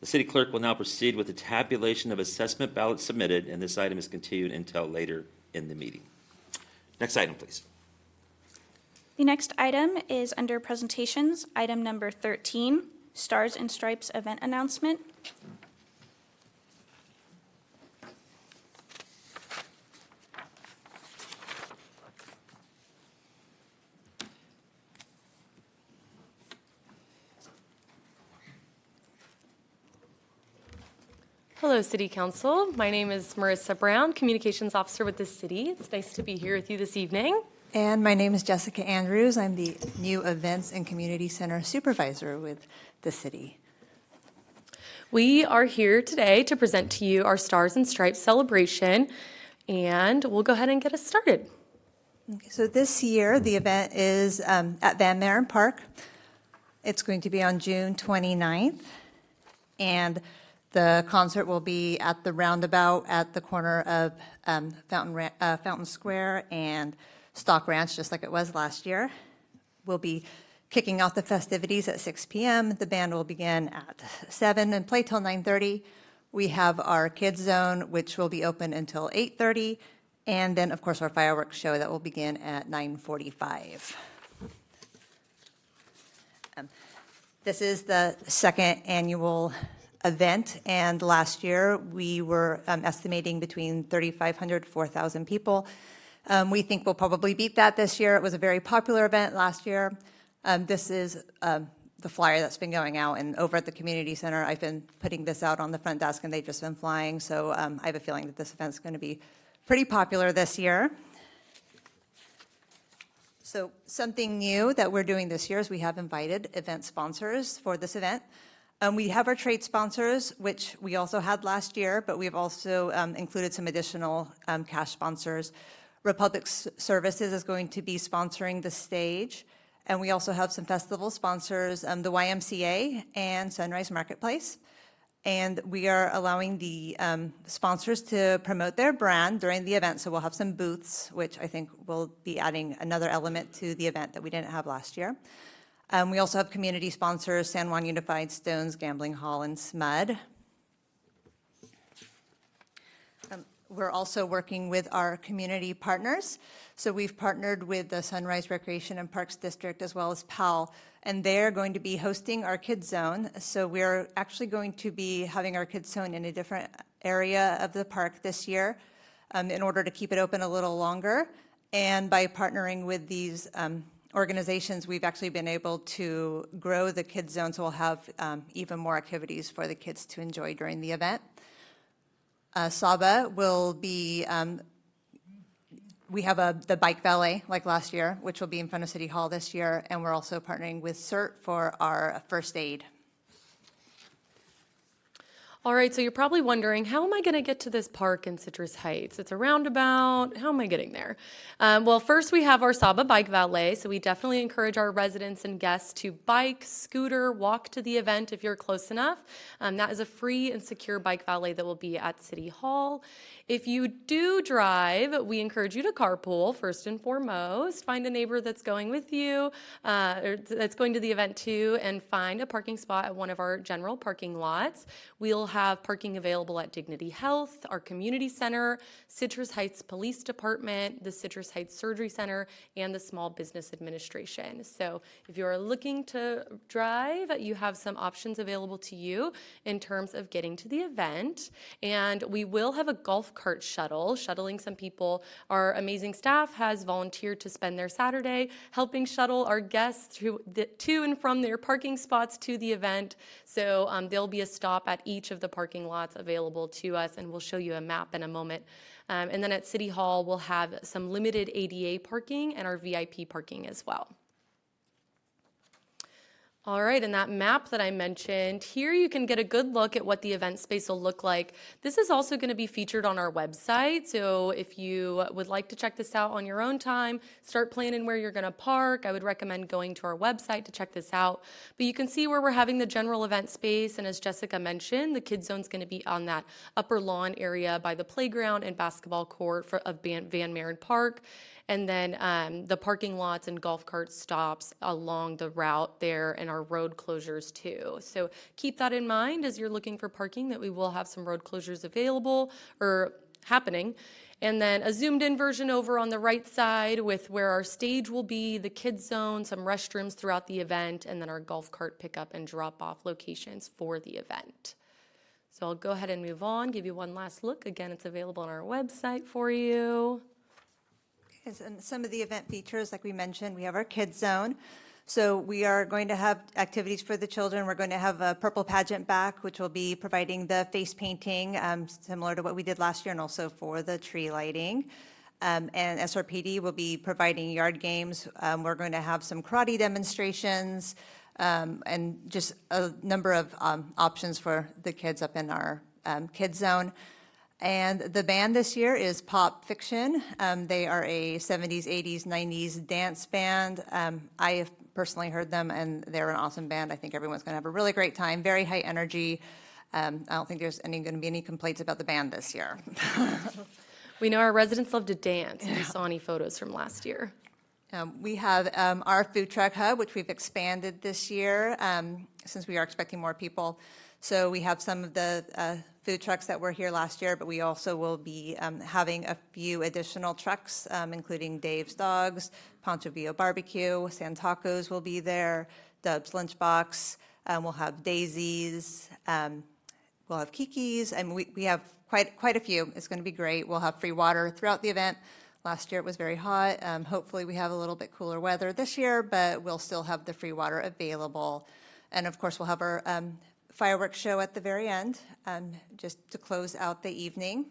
The city clerk will now proceed with the tabulation of assessment ballots submitted, and this item is continued until later in the meeting. Next item, please. The next item is under presentations, item number 13, Stars and Stripes event announcement. Hello, City Council. My name is Marissa Brown, Communications Officer with the city. It's nice to be here with you this evening. And my name is Jessica Andrews. I'm the new Events and Community Center Supervisor with the city. We are here today to present to you our Stars and Stripes celebration, and we'll go ahead and get us started. Okay, so this year, the event is at Van Maren Park. It's going to be on June 29th, and the concert will be at the roundabout at the corner of Fountain Square and Stock Ranch, just like it was last year. We'll be kicking off the festivities at 6 p.m. The band will begin at 7 and play till 9:30. We have our kids zone, which will be open until 8:30, and then, of course, our fireworks show that will begin at 9:45. This is the second annual event, and last year we were estimating between 3,500 to 4,000 people. We think we'll probably beat that this year. It was a very popular event last year. This is the flyer that's been going out, and over at the community center, I've been putting this out on the front desk, and they've just been flying, so I have a feeling that this event's going to be pretty popular this year. So something new that we're doing this year is we have invited event sponsors for this event. We have our trade sponsors, which we also had last year, but we've also included some additional cash sponsors. Republic Services is going to be sponsoring the stage, and we also have some festival sponsors, the YMCA and Sunrise Marketplace. And we are allowing the sponsors to promote their brand during the event, so we'll have some booths, which I think will be adding another element to the event that we didn't have last year. We also have community sponsors, San Juan Unified, Stones, Gambling Hall, and SMUD. We're also working with our community partners. So we've partnered with the Sunrise Recreation and Parks District as well as PAL, and they're going to be hosting our Kids Zone. So we're actually going to be having our Kids Zone in a different area of the park this year in order to keep it open a little longer. And by partnering with these organizations, we've actually been able to grow the Kids Zone, so we'll have even more activities for the kids to enjoy during the event. Saba will be, we have the bike valet like last year, which will be in front of City Hall this year, and we're also partnering with CERT for our first aid. All right, so you're probably wondering, how am I going to get to this park in Citrus Heights? It's a roundabout. How am I getting there? Well, first we have our Saba Bike Valet, so we definitely encourage our residents and guests to bike, scooter, walk to the event if you're close enough. That is a free and secure bike valet that will be at City Hall. If you do drive, we encourage you to carpool first and foremost. Find a neighbor that's going with you, or that's going to the event too, and find a parking spot at one of our general parking lots. We'll have parking available at Dignity Health, our community center, Citrus Heights Police Department, the Citrus Heights Surgery Center, and the Small Business Administration. So if you're looking to drive, you have some options available to you in terms of getting to the event. And we will have a golf cart shuttle, shuttling some people. Our amazing staff has volunteered to spend their Saturday helping shuttle our guests to and from their parking spots to the event. So there'll be a stop at each of the parking lots available to us, and we'll show you a map in a moment. And then at City Hall, we'll have some limited ADA parking and our VIP parking as well. All right, and that map that I mentioned, here you can get a good look at what the event space will look like. This is also going to be featured on our website, so if you would like to check this out on your own time, start planning where you're going to park, I would recommend going to our website to check this out. But you can see where we're having the general event space, and as Jessica mentioned, the kids zone's going to be on that upper lawn area by the playground and basketball court of Van Maren Park. And then the parking lots and golf cart stops along the route there, and our road closures too. So keep that in mind as you're looking for parking, that we will have some road closures available or happening. And then a zoomed in version over on the right side with where our stage will be, the kids zone, some restrooms throughout the event, and then our golf cart pickup and drop off locations for the event. So I'll go ahead and move on, give you one last look. Again, it's available on our website for you. And some of the event features, like we mentioned, we have our kids zone. So we are going to have activities for the children. We're going to have a purple pageant back, which will be providing the face painting, similar to what we did last year, and also for the tree lighting. And SRPD will be providing yard games. We're going to have some karate demonstrations, and just a number of options for the kids up in our kids zone. And the band this year is Pop Fiction. They are a 70s, 80s, 90s dance band. I have personally heard them, and they're an awesome band. I think everyone's going to have a really great time, very high energy. I don't think there's going to be any complaints about the band this year. We know our residents love to dance. We saw any photos from last year. We have our food truck hub, which we've expanded this year since we are expecting more people. So we have some of the food trucks that were here last year, but we also will be having a few additional trucks, including Dave's Dogs, Pancho Villa Barbecue, San Tacos will be there, Dub's Lunchbox, we'll have Daisy's, we'll have Kiki's, and we have quite a few. It's going to be great. We'll have free water throughout the event. Last year it was very hot. Hopefully we have a little bit cooler weather this year, but we'll still have the free water available. And of course, we'll have our fireworks show at the very end, just to close out the evening.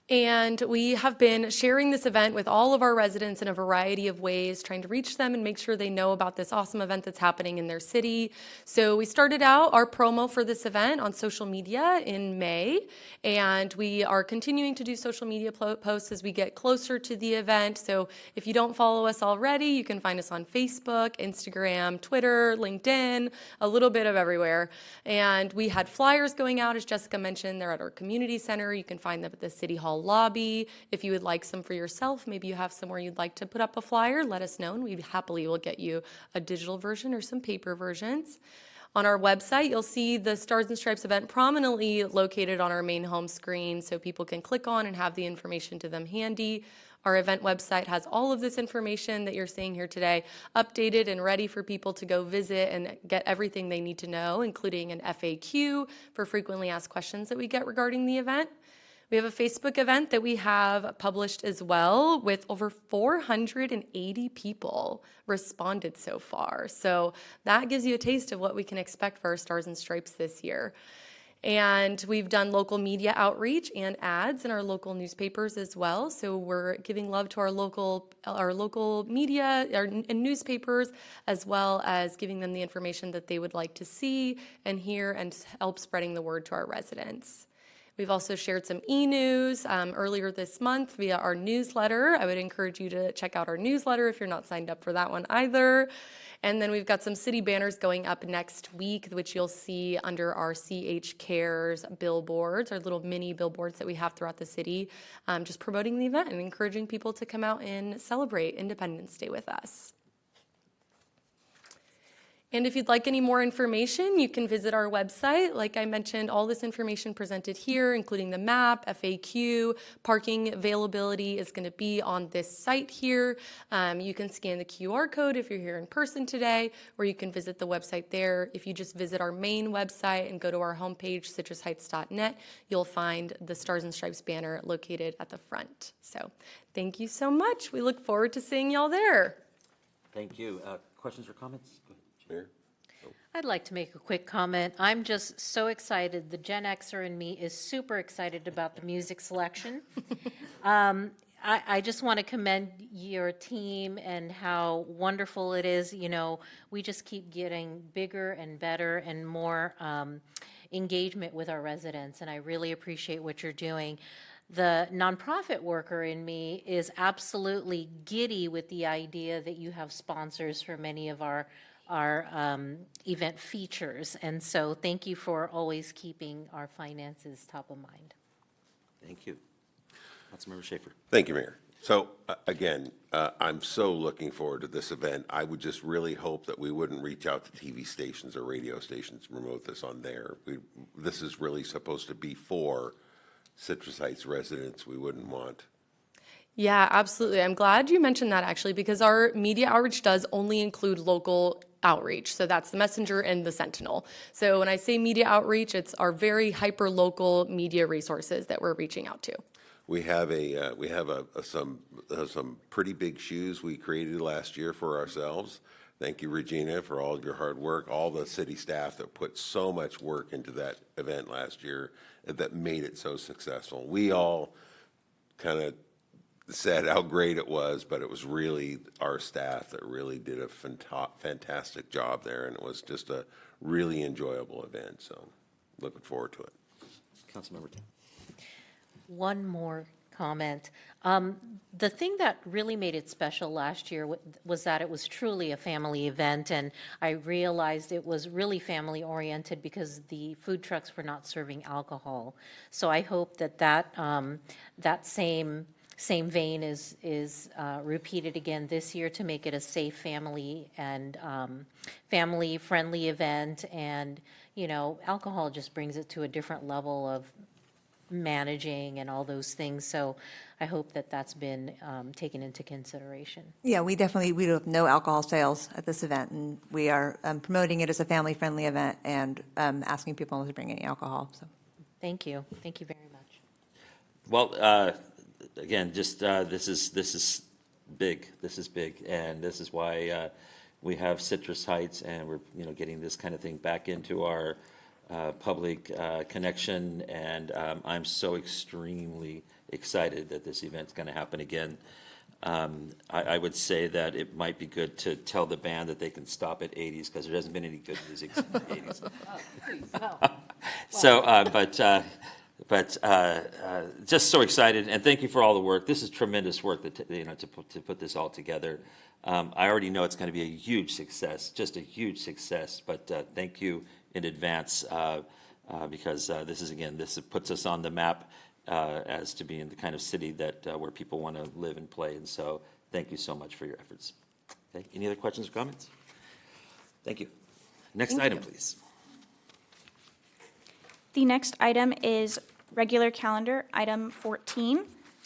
And we have been sharing this event with all of our residents in a variety of ways, trying to reach them and make sure they know about this awesome event that's happening in their city. So we started out our promo for this event on social media in May, and we are continuing to do social media posts as we get closer to the event. So if you don't follow us already, you can find us on Facebook, Instagram, Twitter, LinkedIn, a little bit of everywhere. And we had flyers going out, as Jessica mentioned. They're at our community center. You can find them at the City Hall lobby. If you would like some for yourself, maybe you have somewhere you'd like to put up a flyer, let us know, and we happily will get you a digital version or some paper versions. On our website, you'll see the Stars and Stripes event prominently located on our main home screen, so people can click on and have the information to them handy. Our event website has all of this information that you're seeing here today updated and ready for people to go visit and get everything they need to know, including an FAQ for frequently asked questions that we get regarding the event. We have a Facebook event that we have published as well, with over 480 people responded so far. So that gives you a taste of what we can expect for our Stars and Stripes this year. And we've done local media outreach and ads in our local newspapers as well. So we're giving love to our local media and newspapers, as well as giving them the information that they would like to see and hear, and help spreading the word to our residents. We've also shared some e-news earlier this month via our newsletter. I would encourage you to check out our newsletter if you're not signed up for that one either. And then we've got some city banners going up next week, which you'll see under our CH Cares billboards, our little mini billboards that we have throughout the city, just promoting the event and encouraging people to come out and celebrate Independence Day with us. And if you'd like any more information, you can visit our website. Like I mentioned, all this information presented here, including the map, FAQ, parking availability, is going to be on this site here. You can scan the QR code if you're here in person today, or you can visit the website there. If you just visit our main website and go to our homepage, citrusheights.net, you'll find the Stars and Stripes banner located at the front. So thank you so much. We look forward to seeing y'all there. Thank you. Questions or comments? Go ahead. Mayor? I'd like to make a quick comment. I'm just so excited. The Gen Xer in me is super excited about the music selection. I just want to commend your team and how wonderful it is. You know, we just keep getting bigger and better and more engagement with our residents, and I really appreciate what you're doing. The nonprofit worker in me is absolutely giddy with the idea that you have sponsors for many of our event features. And so thank you for always keeping our finances top of mind. Thank you. Councilmember Schaefer. Thank you, Mayor. So, again, I'm so looking forward to this event. I would just really hope that we wouldn't reach out to TV stations or radio stations to promote this on there. This is really supposed to be for Citrus Heights residents. We wouldn't want. Yeah, absolutely. I'm glad you mentioned that, actually, because our media outreach does only include local outreach. So that's the Messenger and the Sentinel. So when I say media outreach, it's our very hyper-local media resources that we're reaching out to. We have some pretty big shoes we created last year for ourselves. Thank you, Regina, for all of your hard work, all the city staff that put so much work into that event last year that made it so successful. We all kind of said how great it was, but it was really our staff that really did a fantastic job there, and it was just a really enjoyable event. So looking forward to it. Councilmember Tam. One more comment. The thing that really made it special last year was that it was truly a family event, and I realized it was really family oriented because the food trucks were not serving alcohol. So I hope that that same vein is repeated again this year to make it a safe family and family-friendly event. And, you know, alcohol just brings it to a different level of managing and all those things. So I hope that that's been taken into consideration. Yeah, we do have no alcohol sales at this event, and we are promoting it as a family-friendly event and asking people not to bring any alcohol. So, Thank you. Thank you very much. Well, again, just this is big. This is big, and this is why we have Citrus Heights, and we're getting this kind of thing back into our public connection. And I'm so extremely excited that this event's going to happen again. I would say that it might be good to tell the band that they can stop at 80s because there hasn't been any good music since the 80s. So, but just so excited, and thank you for all the work. This is tremendous work to put this all together. I already know it's going to be a huge success, just a huge success. But thank you in advance because this puts us on the map as to being the kind of city that where people want to live and play. And so, thank you so much for your efforts. Okay. Any other questions or comments? Thank you. Next item, please. The next item is regular calendar, item 14.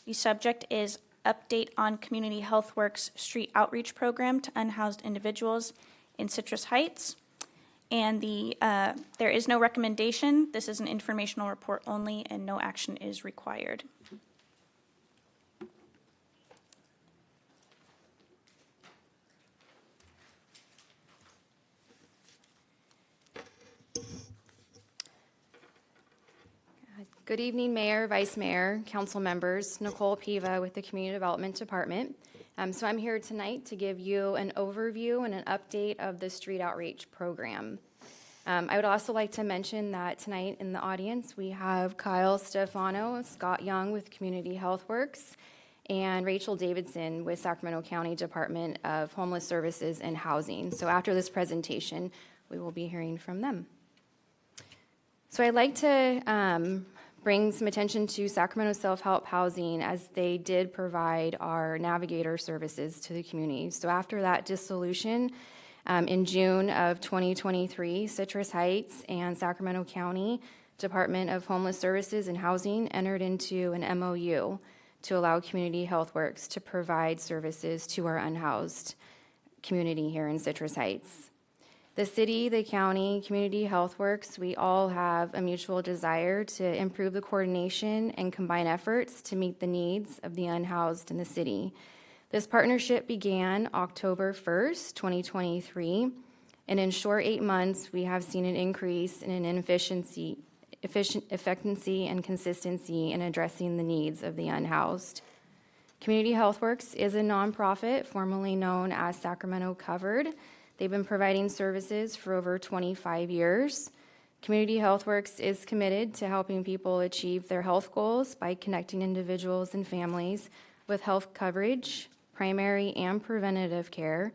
The subject is update on Community Health Works street outreach program to unhoused individuals in Citrus Heights. And there is no recommendation. This is an informational report only, and no action is required. Good evening, Mayor, Vice Mayor, council members. Nicole Piva with the Community Development Department. So I'm here tonight to give you an overview and an update of the street outreach program. I would also like to mention that tonight in the audience, we have Kyle Stefano, Scott Young with Community Health Works, and Rachel Davidson with Sacramento County Department of Homeless Services and Housing. So after this presentation, we will be hearing from them. So I'd like to bring some attention to Sacramento Self-Help Housing, as they did provide our navigator services to the community. So after that dissolution, in June of 2023, Citrus Heights and Sacramento County Department of Homeless Services and Housing entered into an MOU to allow Community Health Works to provide services to our unhoused community here in Citrus Heights. The city, the county, Community Health Works, we all have a mutual desire to improve the coordination and combine efforts to meet the needs of the unhoused in the city. This partnership began October 1st, 2023, and in short 8 months, we have seen an increase in an efficiency and consistency in addressing the needs of the unhoused. Community Health Works is a nonprofit formerly known as Sacramento Covered. They've been providing services for over 25 years. Community Health Works is committed to helping people achieve their health goals by connecting individuals and families with health coverage, primary and preventative care,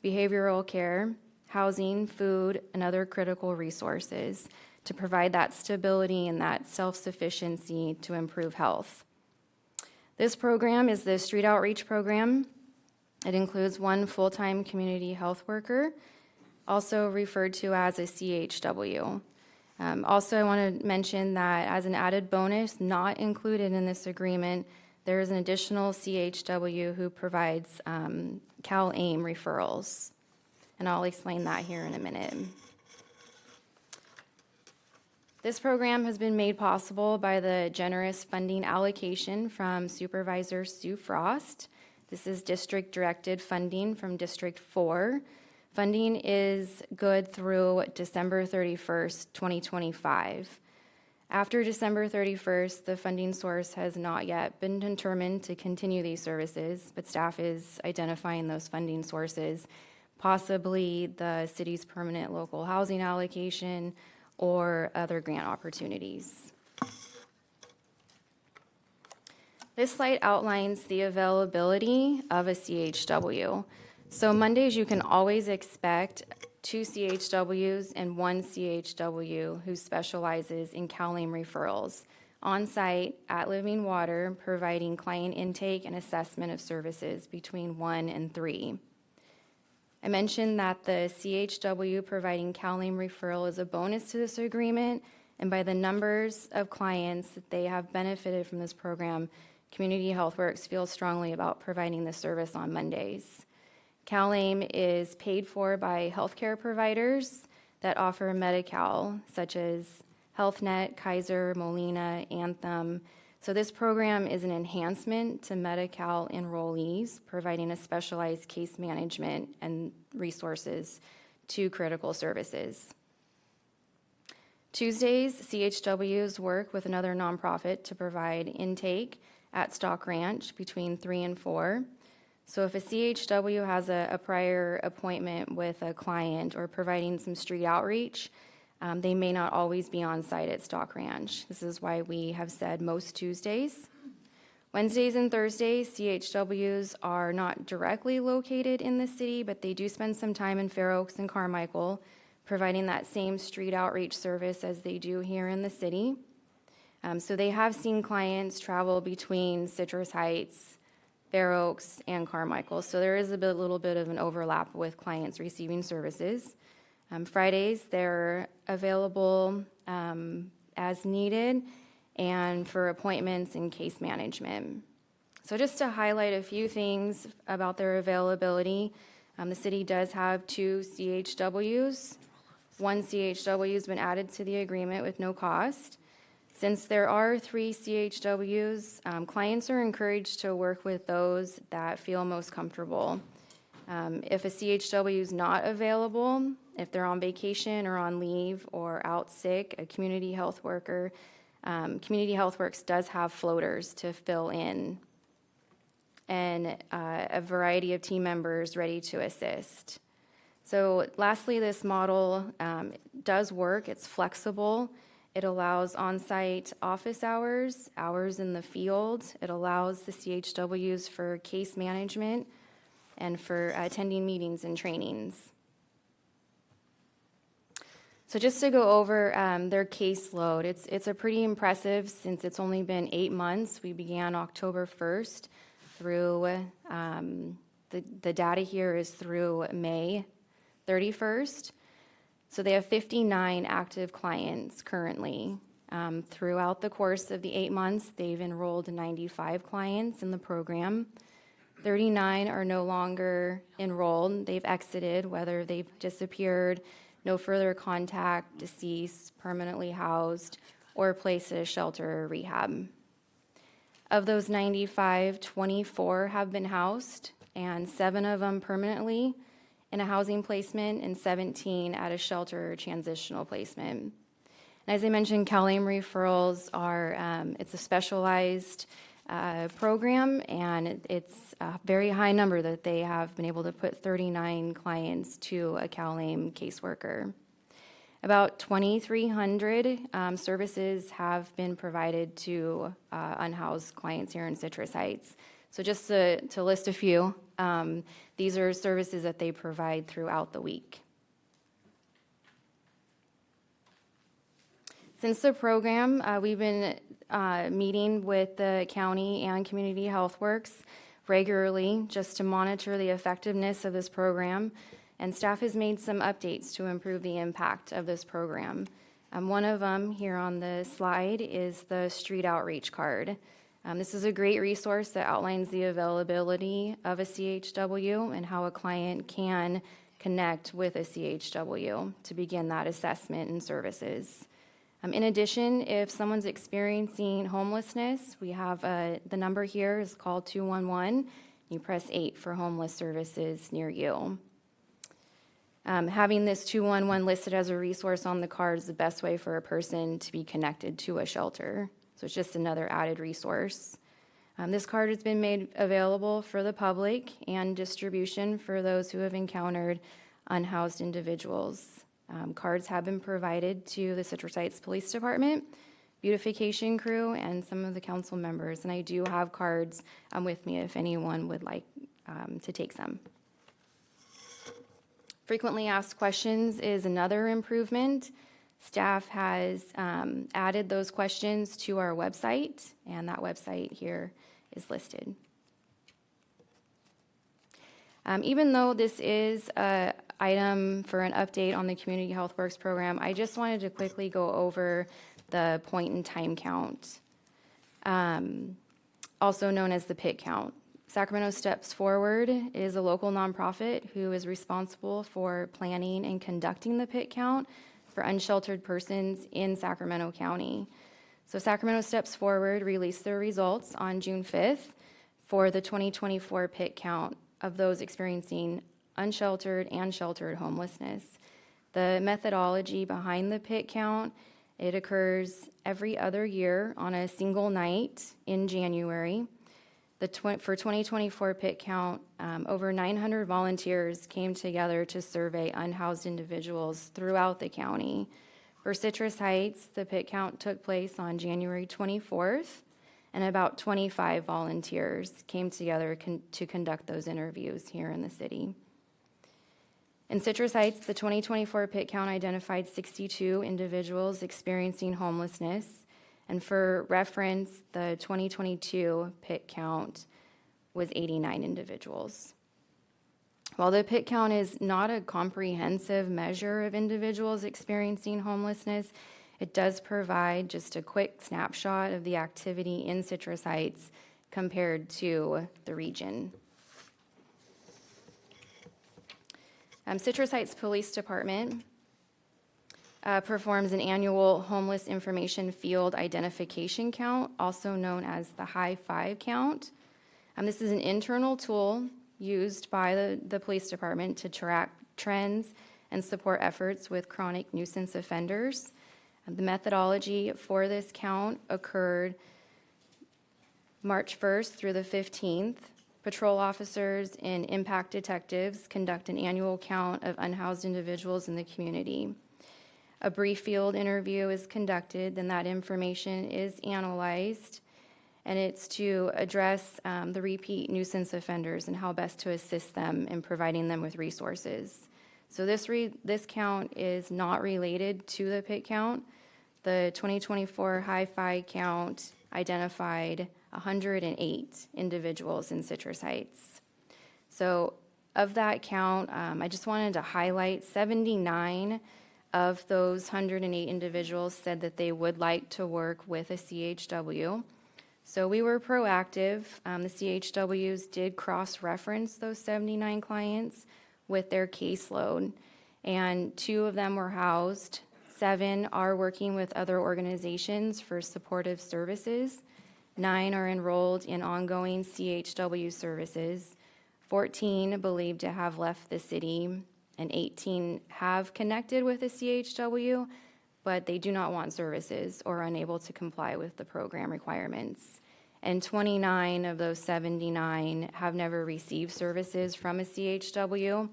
behavioral care, housing, food, and other critical resources to provide that stability and that self-sufficiency to improve health. This program is the Street Outreach Program. It includes one full-time community health worker, also referred to as a CHW. Also, I want to mention that as an added bonus, not included in this agreement, there is an additional CHW who provides CalAIM referrals, and I'll explain that here in a minute. This program has been made possible by the generous funding allocation from Supervisor Sue Frost. This is district-directed funding from District 4. Funding is good through December 31st, 2025. After December 31st, the funding source has not yet been determined to continue these services, but staff is identifying those funding sources, possibly the city's permanent local housing allocation or other grant opportunities. This slide outlines the availability of a CHW. So Mondays, you can always expect 2 CHWs and 1 CHW who specializes in CalAIM referrals on site at Living Water, providing client intake and assessment of services between 1 and 3. I mentioned that the CHW providing CalAIM referral is a bonus to this agreement, and by the numbers of clients that they have benefited from this program, Community Health Works feels strongly about providing this service on Mondays. CalAIM is paid for by healthcare providers that offer Medi-Cal, such as HealthNet, Kaiser, Molina, Anthem. So this program is an enhancement to Medi-Cal enrollees, providing a specialized case management and resources to critical services. Tuesdays, CHWs work with another nonprofit to provide intake at Stock Ranch between 3 and 4. So if a CHW has a prior appointment with a client or providing some street outreach, they may not always be on site at Stock Ranch. This is why we have said most Tuesdays. Wednesdays and Thursdays, CHWs are not directly located in the city, but they do spend some time in Fair Oaks and Carmichael, providing that same street outreach service as they do here in the city. So they have seen clients travel between Citrus Heights, Fair Oaks, and Carmichael. So there is a little bit of an overlap with clients receiving services. Fridays, they're available as needed and for appointments and case management. So just to highlight a few things about their availability, the city does have 2 CHWs. 1 CHW has been added to the agreement with no cost. Since there are 3 CHWs, clients are encouraged to work with those that feel most comfortable. If a CHW is not available, if they're on vacation or on leave or out sick, a community health worker Community Health Works does have floaters to fill in, and a variety of team members ready to assist. So lastly, this model does work. It's flexible. It allows on-site office hours, hours in the field. It allows the CHWs for case management and for attending meetings and trainings. So just to go over their caseload, it's a pretty impressive since it's only been 8 months. We began October 1st through, the data here is through May 31st. So they have 59 active clients currently. Throughout the course of the 8 months, they've enrolled 95 clients in the program. 39 are no longer enrolled. They've exited, whether they've disappeared, no further contact, deceased, permanently housed, or placed at a shelter or rehab. Of those 95, 24 have been housed, and 7 of them permanently in a housing placement and 17 at a shelter or transitional placement. And as I mentioned, CalAIM referrals are, it's a specialized program, and it's a very high number that they have been able to put 39 clients to a CalAIM caseworker. About 2,300 services have been provided to unhoused clients here in Citrus Heights. So just to list a few, these are services that they provide throughout the week. Since the program, we've been meeting with the county and Community Health Works regularly just to monitor the effectiveness of this program, and staff has made some updates to improve the impact of this program. One of them here on the slide is the street outreach card. This is a great resource that outlines the availability of a CHW and how a client can connect with a CHW to begin that assessment and services. In addition, if someone's experiencing homelessness, we have the number here is called 211. You press 8 for homeless services near you. Having this 211 listed as a resource on the card is the best way for a person to be connected to a shelter. So it's just another added resource. This card has been made available for the public and distribution for those who have encountered unhoused individuals. Cards have been provided to the Citrus Heights Police Department, beautification crew, and some of the council members. And I do have cards with me if anyone would like to take some. Frequently asked questions is another improvement. Staff has added those questions to our website, and that website here is listed. Even though this is an item for an update on the Community Health Works program, I just wanted to quickly go over the point in time count, also known as the PIT count. Sacramento Steps Forward is a local nonprofit who is responsible for planning and conducting the PIT count for unsheltered persons in Sacramento County. So Sacramento Steps Forward released their results on June 5th for the 2024 PIT count of those experiencing unsheltered and sheltered homelessness. The methodology behind the PIT count, it occurs every other year on a single night in January. For 2024 PIT count, over 900 volunteers came together to survey unhoused individuals throughout the county. For Citrus Heights, the PIT count took place on January 24th, and about 25 volunteers came together to conduct those interviews here in the city. In Citrus Heights, the 2024 PIT count identified 62 individuals experiencing homelessness. And for reference, the 2022 PIT count was 89 individuals. While the PIT count is not a comprehensive measure of individuals experiencing homelessness, it does provide just a quick snapshot of the activity in Citrus Heights compared to the region. Citrus Heights Police Department performs an annual homeless information field identification count, also known as the High Five count. This is an internal tool used by the police department to track trends and support efforts with chronic nuisance offenders. The methodology for this count occurred March 1st through the 15th. Patrol officers and impact detectives conduct an annual count of unhoused individuals in the community. A brief field interview is conducted, then that information is analyzed, and it's to address the repeat nuisance offenders and how best to assist them in providing them with resources. So this count is not related to the pit count. The 2024 Hi-Fi count identified 108 individuals in Citrus Heights. So of that count, I just wanted to highlight 79 of those 108 individuals said that they would like to work with a CHW. So we were proactive. The CHWs did cross-reference those 79 clients with their caseload, and 2 of them were housed. 7 are working with other organizations for supportive services. 9 are enrolled in ongoing CHW services. 14 believed to have left the city, and 18 have connected with the CHW, but they do not want services or are unable to comply with the program requirements. And 29 of those 79 have never received services from a CHW.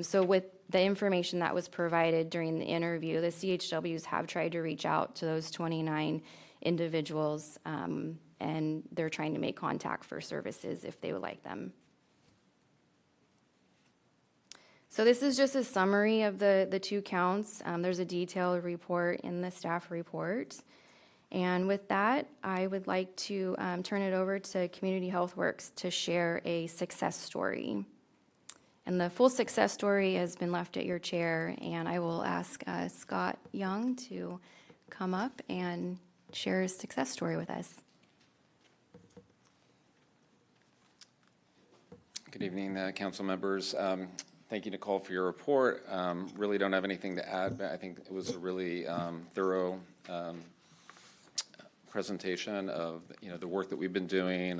So with the information that was provided during the interview, the CHWs have tried to reach out to those 29 individuals, and they're trying to make contact for services if they would like them. So this is just a summary of the 2 counts. There's a detailed report in the staff report. And with that, I would like to turn it over to Community Health Works to share a success story. And the full success story has been left at your chair, and I will ask Scott Young to come up and share his success story with us. Good evening, council members. Thank you, Nicole, for your report. Really don't have anything to add, but I think it was a really thorough presentation of the work that we've been doing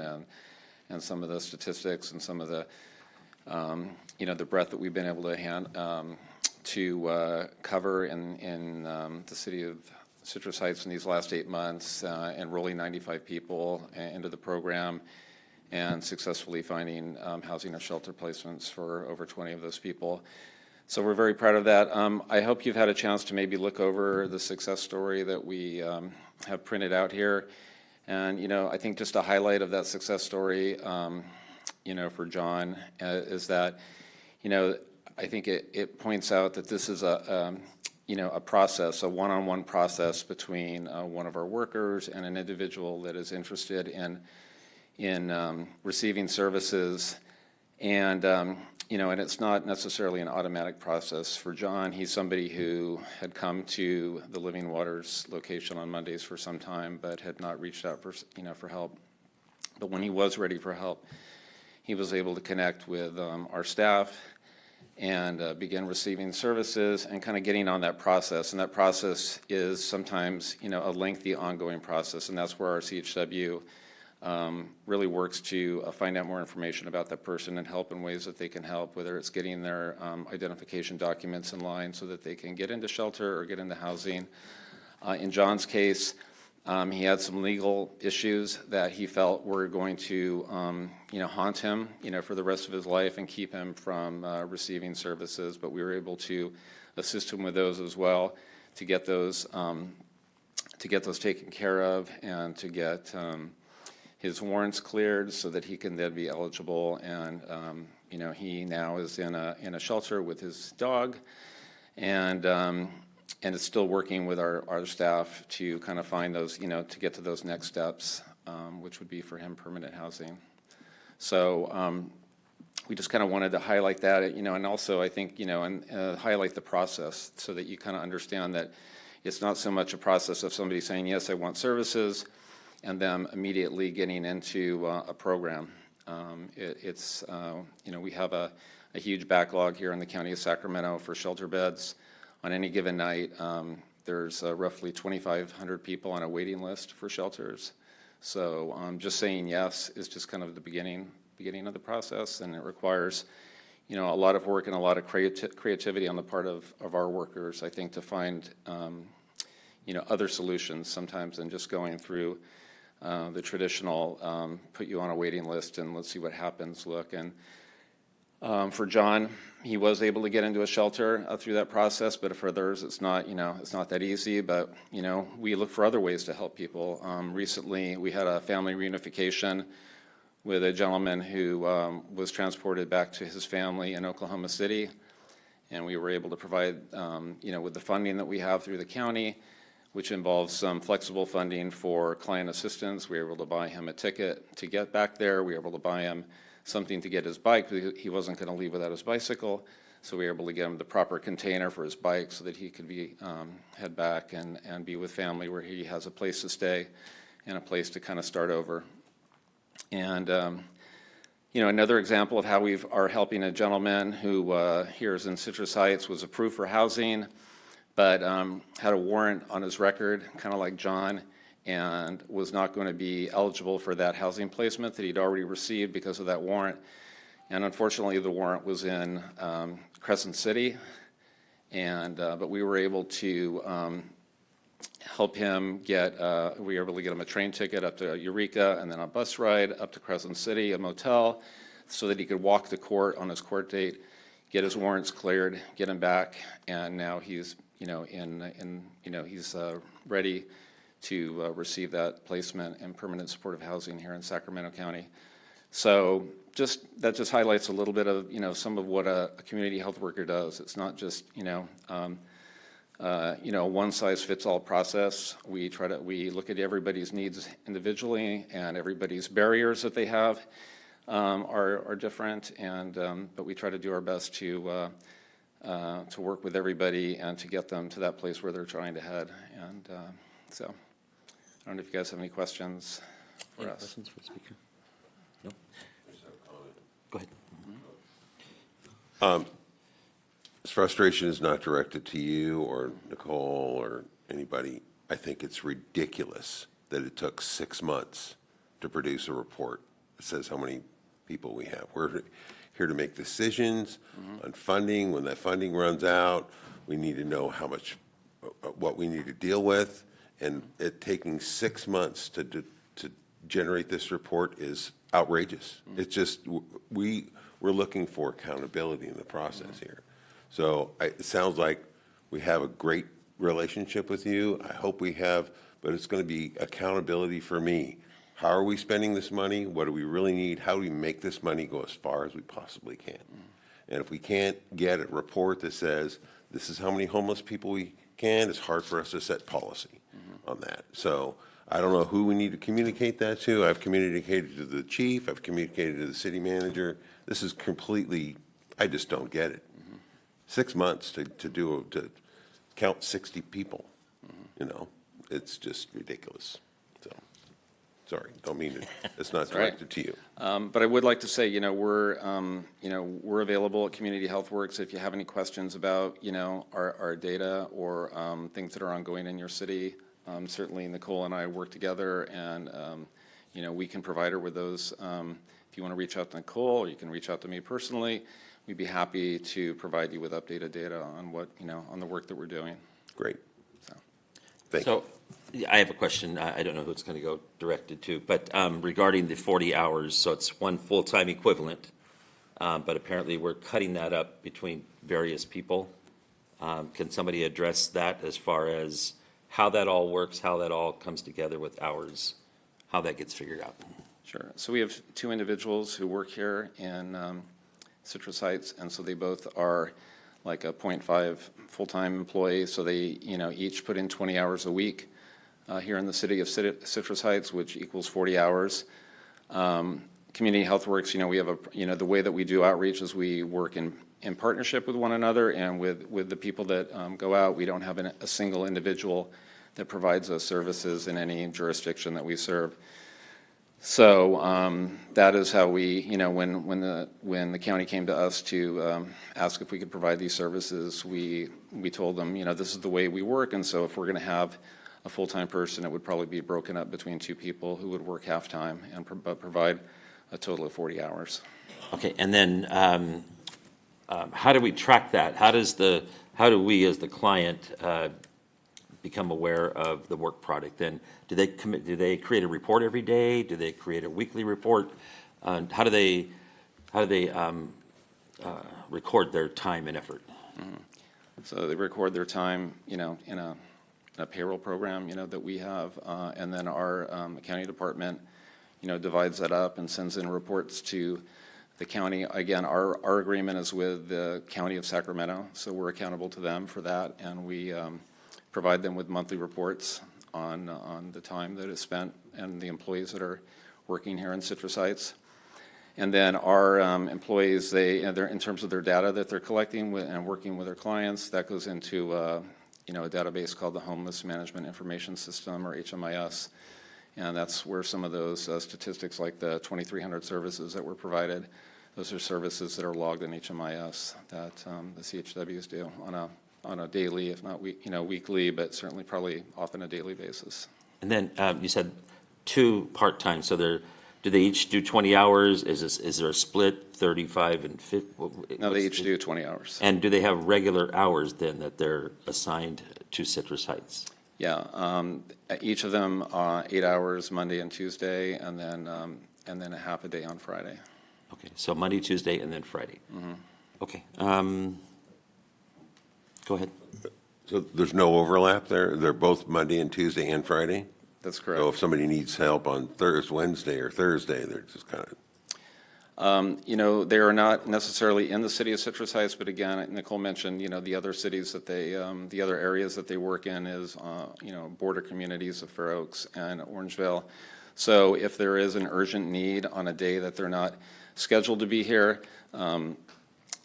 and some of the statistics and some of the the breadth that we've been able to cover in the city of Citrus Heights in these last 8 months, enrolling 95 people into the program and successfully finding housing or shelter placements for over 20 of those people. So we're very proud of that. I hope you've had a chance to maybe look over the success story that we have printed out here. And, I think just a highlight of that success story, for John is that, I think it points out that this is a process, a one-on-one process between one of our workers and an individual that is interested in receiving services. And, and it's not necessarily an automatic process. For John, he's somebody who had come to the Living Waters location on Mondays for some time, but had not reached out for help. But when he was ready for help, he was able to connect with our staff and begin receiving services and kind of getting on that process. And that process is sometimes, a lengthy ongoing process, and that's where our CHW really works to find out more information about that person and help in ways that they can help, whether it's getting their identification documents in line so that they can get into shelter or get into housing. In John's case, he had some legal issues that he felt were going to, haunt him, for the rest of his life and keep him from receiving services. But we were able to assist him with those as well, to get those taken care of and to get his warrants cleared so that he can then be eligible. And he now is in a shelter with his dog, and is still working with our staff to kind of find those, to get to those next steps, which would be for him permanent housing. So we just kind of wanted to highlight that, and also I think, and highlight the process so that you kind of understand that it's not so much a process of somebody saying, yes, I want services, and them immediately getting into a program. We have a huge backlog here in the county of Sacramento for shelter beds. On any given night, there's roughly 2,500 people on a waiting list for shelters. So just saying yes is just kind of the beginning of the process, and it requires, a lot of work and a lot of creativity on the part of our workers, I think, to find, other solutions sometimes than just going through the traditional, put you on a waiting list and let's see what happens look. And for John, he was able to get into a shelter through that process, but for others, it's not that easy. But, we look for other ways to help people. Recently, we had a family reunification with a gentleman who was transported back to his family in Oklahoma City. And we were able to provide, with the funding that we have through the county, which involves some flexible funding for client assistance. We were able to buy him a ticket to get back there. We were able to buy him something to get his bike. He wasn't going to leave without his bicycle. So we were able to get him the proper container for his bike so that he could head back and be with family where he has a place to stay and a place to kind of start over. And, another example of how we are helping a gentleman who here is in Citrus Heights, was approved for housing, but had a warrant on his record, kind of like John, and was not going to be eligible for that housing placement that he'd already received because of that warrant. And unfortunately, the warrant was in Crescent City, but we were able to help him we were able to get him a train ticket up to Eureka and then a bus ride up to Crescent City, a motel, so that he could walk to court on his court date, get his warrants cleared, get him back, and now he's, he's ready to receive that placement in permanent supportive housing here in Sacramento County. So that just highlights a little bit of, some of what a community health worker does. It's not just, one-size-fits-all process. We look at everybody's needs individually, and everybody's barriers that they have are different, but we try to do our best to work with everybody and to get them to that place where they're trying to head. And so I don't know if you guys have any questions for us. Questions for the speaker? No? Go ahead. This frustration is not directed to you or Nicole or anybody. I think it's ridiculous that it took 6 months to produce a report that says how many people we have. We're here to make decisions on funding. When that funding runs out, we need to know how much, what we need to deal with. And it taking 6 months to generate this report is outrageous. It's just, we're looking for accountability in the process here. So it sounds like we have a great relationship with you. I hope we have, but it's going to be accountability for me. How are we spending this money? What do we really need? How do we make this money go as far as we possibly can? And if we can't get a report that says this is how many homeless people we can, it's hard for us to set policy on that. So I don't know who we need to communicate that to. I've communicated to the chief. I've communicated to the city manager. This is completely, I just don't get it. 6 months to count 60 people, it's just ridiculous. So, sorry, don't mean it. It's not directed to you. But I would like to say, we're available at Community Health Works if you have any questions about, our data or things that are ongoing in your city. Certainly Nicole and I work together, and we can provide her with those. If you want to reach out to Nicole, or you can reach out to me personally, we'd be happy to provide you with updated data on what, on the work that we're doing. Great. So, Thank you. So I have a question. I don't know who it's going to go directed to, but regarding the 40 hours, so it's one full-time equivalent, but apparently we're cutting that up between various people. Can somebody address that as far as how that all works, how that all comes together with hours, how that gets figured out? Sure. So we have 2 individuals who work here in Citrus Heights, and so they both are like a 0.5 full-time employee. So they, each put in 20 hours a week here in the city of Citrus Heights, which equals 40 hours. Community Health Works, we have the way that we do outreach is we work in partnership with one another and with the people that go out. We don't have a single individual that provides those services in any jurisdiction that we serve. So that is how we, when the county came to us to ask if we could provide these services, we told them, this is the way we work, and so if we're going to have a full-time person, it would probably be broken up between 2 people who would work half-time and provide a total of 40 hours. Okay, and then how do we track that? How do we as the client become aware of the work product, then do they create a report every day? Do they create a weekly report? How do they record their time and effort? So they record their time, in a payroll program, that we have, and then our accounting department, divides that up and sends in reports to the county. Again, our agreement is with the County of Sacramento, so we're accountable to them for that, and we provide them with monthly reports on the time that is spent and the employees that are working here in Citrus Heights. And then our employees, they're in terms of their data that they're collecting and working with their clients, that goes into a database called the Homeless Management Information System, or HMIS. And that's where some of those statistics, like the 2,300 services that were provided, those are services that are logged in HMIS that the CHWs do on a daily, if not weekly, but certainly probably often a daily basis. And then you said 2 part-time, so do they each do 20 hours? Is there a split, 35 and 50? No, they each do 20 hours. And do they have regular hours then that they're assigned to Citrus Heights? Yeah, each of them 8 hours Monday and Tuesday, and then a half a day on Friday. Okay, so Monday, Tuesday, and then Friday. Mhm. Okay. Go ahead. So there's no overlap there? They're both Monday and Tuesday and Friday? That's correct. So if somebody needs help on Wednesday or Thursday, they're just kind of... They are not necessarily in the city of Citrus Heights, but again, Nicole mentioned, the other cities that the other areas that they work in is, border communities of Fair Oaks and Orangeville. So if there is an urgent need on a day that they're not scheduled to be here,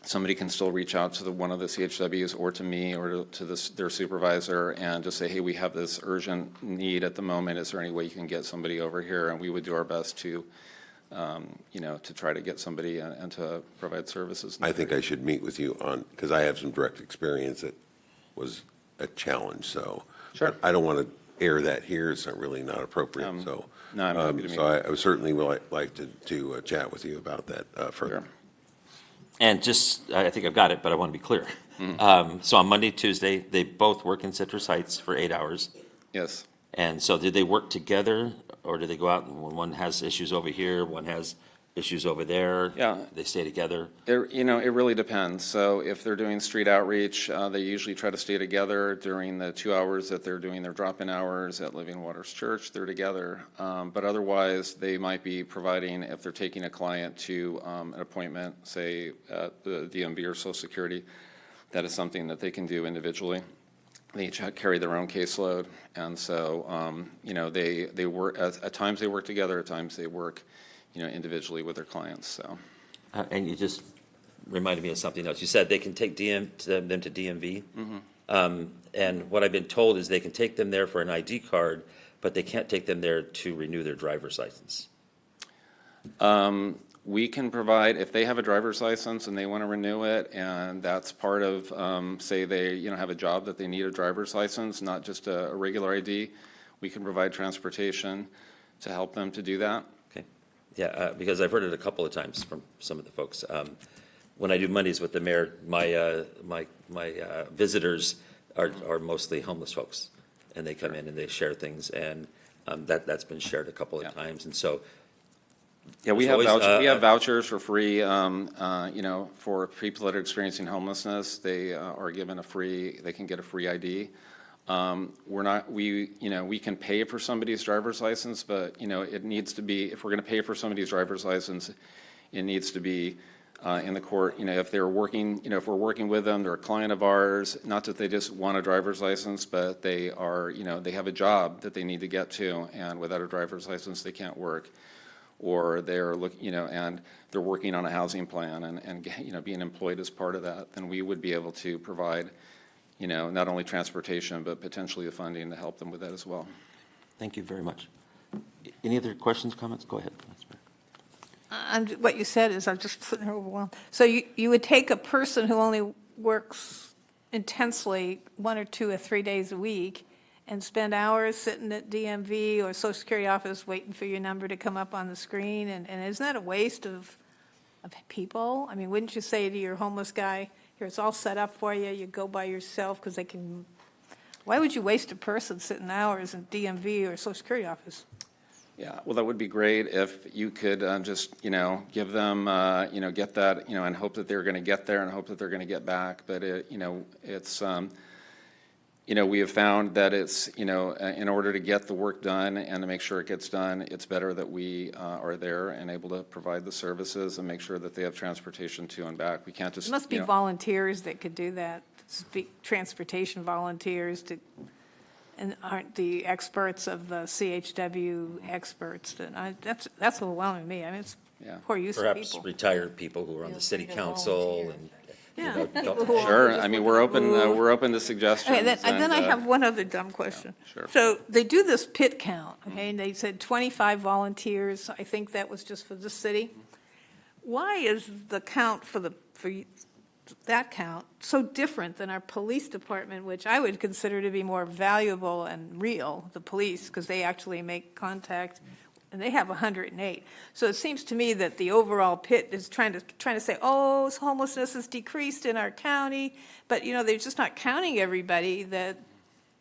somebody can still reach out to one of the CHWs or to me or to their supervisor and just say, hey, we have this urgent need at the moment. Is there any way you can get somebody over here? And we would do our best to try to get somebody and to provide services. I think I should meet with you because I have some direct experience that was a challenge, so. Sure. I don't want to air that here, it's not appropriate, so. No, I'm happy to meet. So I would certainly like to chat with you about that further. Sure. And I think I've got it, but I want to be clear. So on Monday, Tuesday, they both work in Citrus Heights for 8 hours. Yes. And so did they work together, or do they go out and when one has issues over here, one has issues over there? Yeah. They stay together? It really depends. So if they're doing street outreach, they usually try to stay together during the 2 hours that they're doing their drop-in hours at Living Waters Church. They're together. But otherwise, they might be providing, if they're taking a client to an appointment, say at the DMV or Social Security, that is something that they can do individually. They each carry their own caseload. And so, they work, at times they work together, at times they work individually with their clients, so. And you just reminded me of something else. You said they can take them to DMV. And what I've been told is they can take them there for an ID card, but they can't take them there to renew their driver's license. We can provide, if they have a driver's license and they want to renew it, and that's part of, say they, have a job that they need a driver's license, not just a regular ID, we can provide transportation to help them to do that. Yeah, because I've heard it a couple of times from some of the folks. When I do Mondays with the mayor, my visitors are mostly homeless folks, and they come in and they share things, and that's been shared a couple of times, and so. Yeah, we have always, we have vouchers for free, for people that are experiencing homelessness. They are given they can get a free ID. We can pay for somebody's driver's license, but, it needs to be, if we're going to pay for somebody's driver's license, it needs to be in the court, if they're working, if we're working with them, they're a client of ours, not that they just want a driver's license, but they are, they have a job that they need to get to, and without a driver's license, they can't work. Or they're looking, and they're working on a housing plan and being employed as part of that, then we would be able to provide not only transportation, but potentially the funding to help them with that as well. Thank you very much. Any other questions, comments? Go ahead. What you said is, I'm just overwhelmed. So you would take a person who only works intensely 1 or 2 or 3 days a week and spend hours sitting at DMV or Social Security office waiting for your number to come up on the screen, and isn't that a waste of people? I mean, wouldn't you say to your homeless guy, here, it's all set up for you, you go by yourself, because they can Why would you waste a person sitting hours in DMV or Social Security office? Yeah, well, that would be great if you could just, give them, get that, and hope that they're going to get there and hope that they're going to get back. But it's, we have found that it's, in order to get the work done and to make sure it gets done, it's better that we are there and able to provide the services and make sure that they have transportation to and back. We can't just, There must be volunteers that could do that, transportation volunteers to, and aren't the experts of the CHW experts. That's overwhelming to me. I mean, it's Yeah. poor use of Perhaps people. retired people who are on the city council and, Yeah. don't- Sure, I mean, we're open to suggestions. Okay, and then I and, have one other dumb question. sure. So they do this pit count, okay, and they said 25 volunteers. I think that was just for the city. Why is the count for that count so different than our police department, which I would consider to be more valuable and real, the police, because they actually make contact, and they have 108. So it seems to me that the overall pit is trying to say, oh, homelessness has decreased in our county, but, they're just not counting everybody that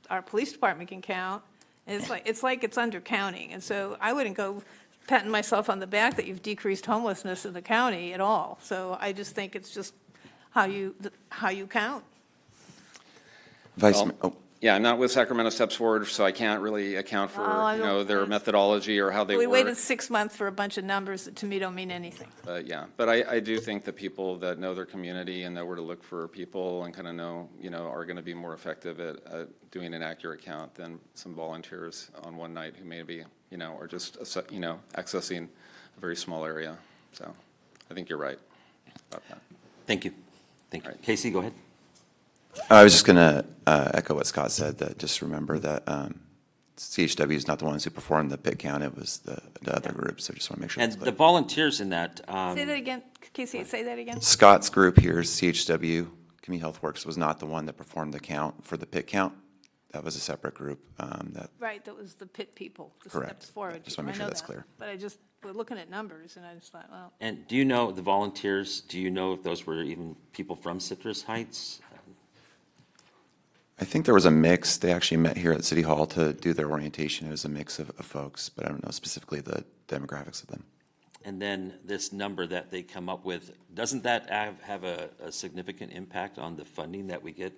our police department can count. And it's like it's undercounting, and so I wouldn't go patting myself on the back that you've decreased homelessness in the county at all. So I just think it's just how you count. Vice, Well, Ma- oh, Yeah, I'm not with Sacramento Steps Forward, so I can't really account for, Oh, I don't- their methodology or how they We work. waited 6 months for a bunch of numbers that to me don't mean anything. Yeah, but I do think that people that know their community and know where to look for people and kind of know, are going to be more effective at doing an accurate count than some volunteers on one night who maybe, are just, accessing a very small area. So I think you're right about that. Thank you. Thank you. Casey, go ahead. I was just going to echo what Scott said, that just remember that CHW is not the ones who performed the pit count, it was the other group, so just want to make sure And that's the clear. volunteers in that, Say that again, Casey, say that again? Scott's group here, CHW, Community Health Works, was not the one that performed the count for the pit count. That was a separate group that, Right, that was the pit people, the Correct. Steps Forward. Just wanna make I sure know that's that. clear. But we're looking at numbers, and I just thought, well, and do you know the volunteers, do you know if those were even people from Citrus Heights? I think there was a mix. They actually met here at City Hall to do their orientation. It was a mix of folks, but I don't know specifically the demographics of them. And then this number that they come up with, doesn't that have a significant impact on the funding that we get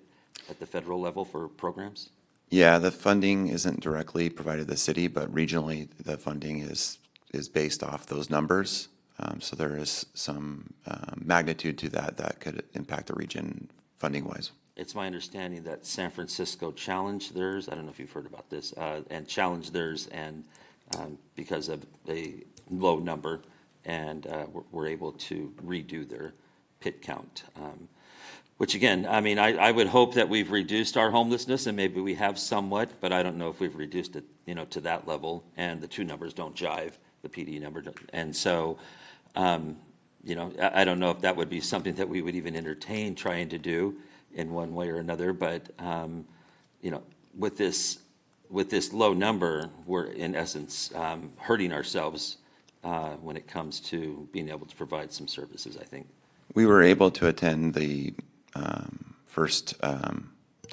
at the federal level for programs? Yeah, the funding isn't directly provided to the city, but regionally, the funding is based off those numbers. So there is some magnitude to that could impact the region funding-wise. It's my understanding that San Francisco challenged theirs, I don't know if you've heard about this, and challenged theirs and because of a low number, and were able to redo their pit count. Which again, I mean, I would hope that we've reduced our homelessness, and maybe we have somewhat, but I don't know if we've reduced it, to that level, and the two numbers don't jive, the PD number, and so, I don't know if that would be something that we would even entertain trying to do in one way or another, but, with this low number, we're in essence hurting ourselves when it comes to being able to provide some services, I think. We were able to attend the first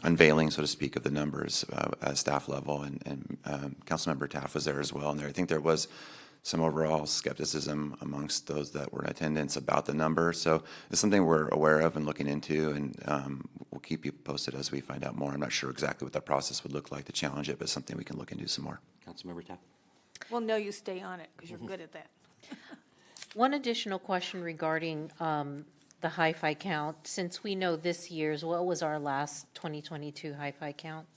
unveiling, so to speak, of the numbers at staff level, and Councilmember Taft was there as well. And I think there was some overall skepticism amongst those that were in attendance about the number. So it's something we're aware of and looking into, and we'll keep you posted as we find out more. I'm not sure exactly what that process would look like to challenge it, but something we can look into some more. Councilmember Taft. well, no, you stay on it, because you're good at that. One additional question regarding the hi-fi count. Since we know this year's, what was our last 2022 hi-fi count?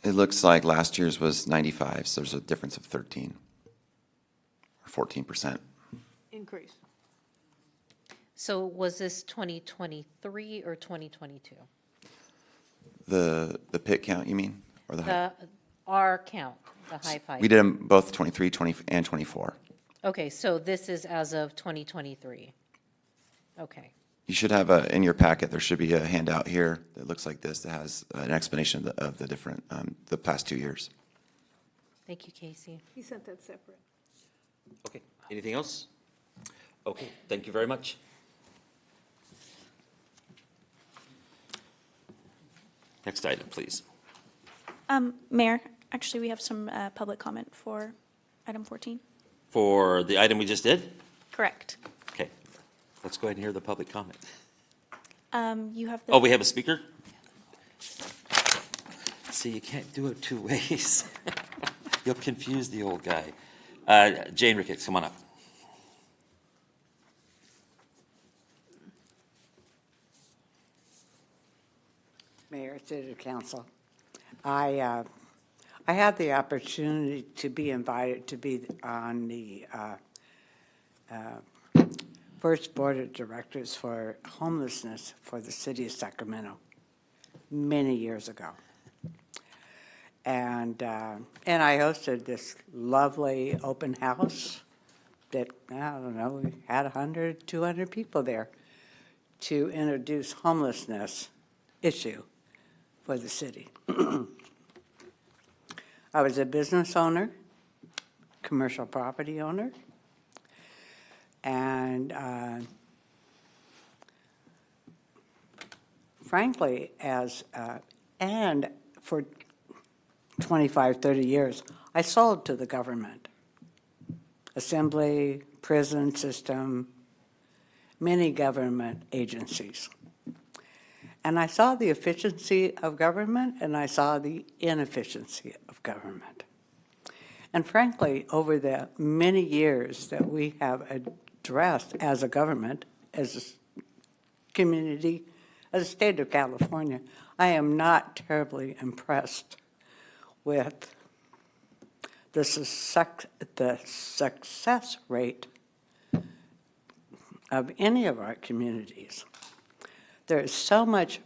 It looks like last year's was 95, so there's a difference of 13 or 14%. Increase. So was this 2023 or 2022? The pit count, you mean? Or the Our count, the hi-fi. We did them both 23, 20, and 24. Okay, so this is as of 2023. Okay. You should have in your packet, there should be a handout here that looks like this that has an explanation of the different, the past 2 years. Thank you, Casey. He sent that separate. Okay, anything else? Okay, thank you very much. Next item, please. Mayor, actually, we have some public comment for item 14. For the item we just did? Correct. Okay, let's go ahead and hear the public comment. You have the. Oh, we have a speaker? See, you can't do it two ways. You'll confuse the old guy. Jane Ricketts, come on up. Mayor, City Council. I had the opportunity to be invited to be on the first board of directors for homelessness for the city of Sacramento many years ago. And I hosted this lovely open house that, I don't know, we had 100, 200 people there to introduce homelessness issue for the city. I was a business owner, commercial property owner, and frankly, and for 25, 30 years, I sold to the government. Assembly, prison system, many government agencies. And I saw the efficiency of government, and I saw the inefficiency of government. And frankly, over the many years that we have addressed as a government, as a community, as a state of California, I am not terribly impressed with the success rate of any of our communities. There is so much,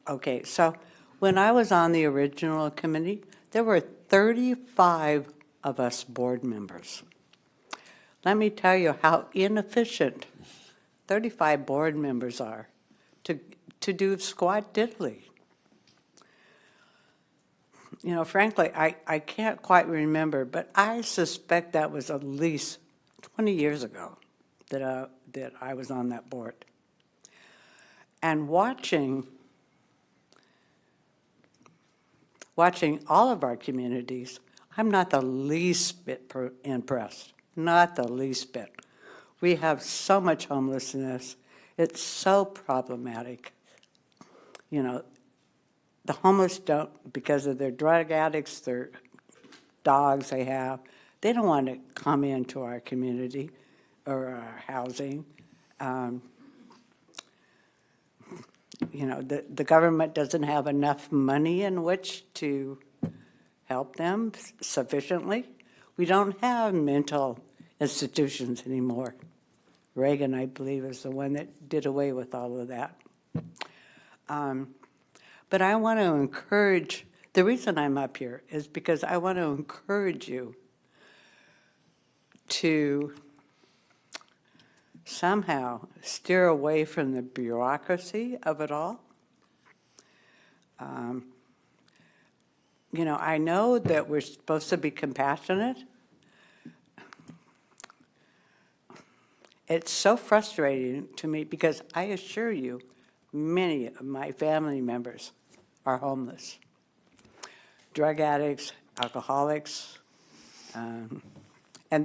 okay, so when I was on the original committee, there were 35 of us board members. Let me tell you how inefficient 35 board members are to do squat diddly. You know, frankly, I can't quite remember, but I suspect that was at least 20 years ago that I was on that board. And watching all of our communities, I'm not the least bit impressed, not the least bit. We have so much homelessness. It's so problematic. You know, the homeless don't, because of their drug addicts, their dogs they have, they don't want to come into our community or our housing. You know, the government doesn't have enough money in which to help them sufficiently. We don't have mental institutions anymore. Reagan, I believe, is the one that did away with all of that. But I want to encourage, the reason I'm up here is because I want to encourage you to somehow steer away from the bureaucracy of it all. You know, I know that we're supposed to be compassionate. It's so frustrating to me because I assure you, many of my family members are homeless. Drug addicts, alcoholics, and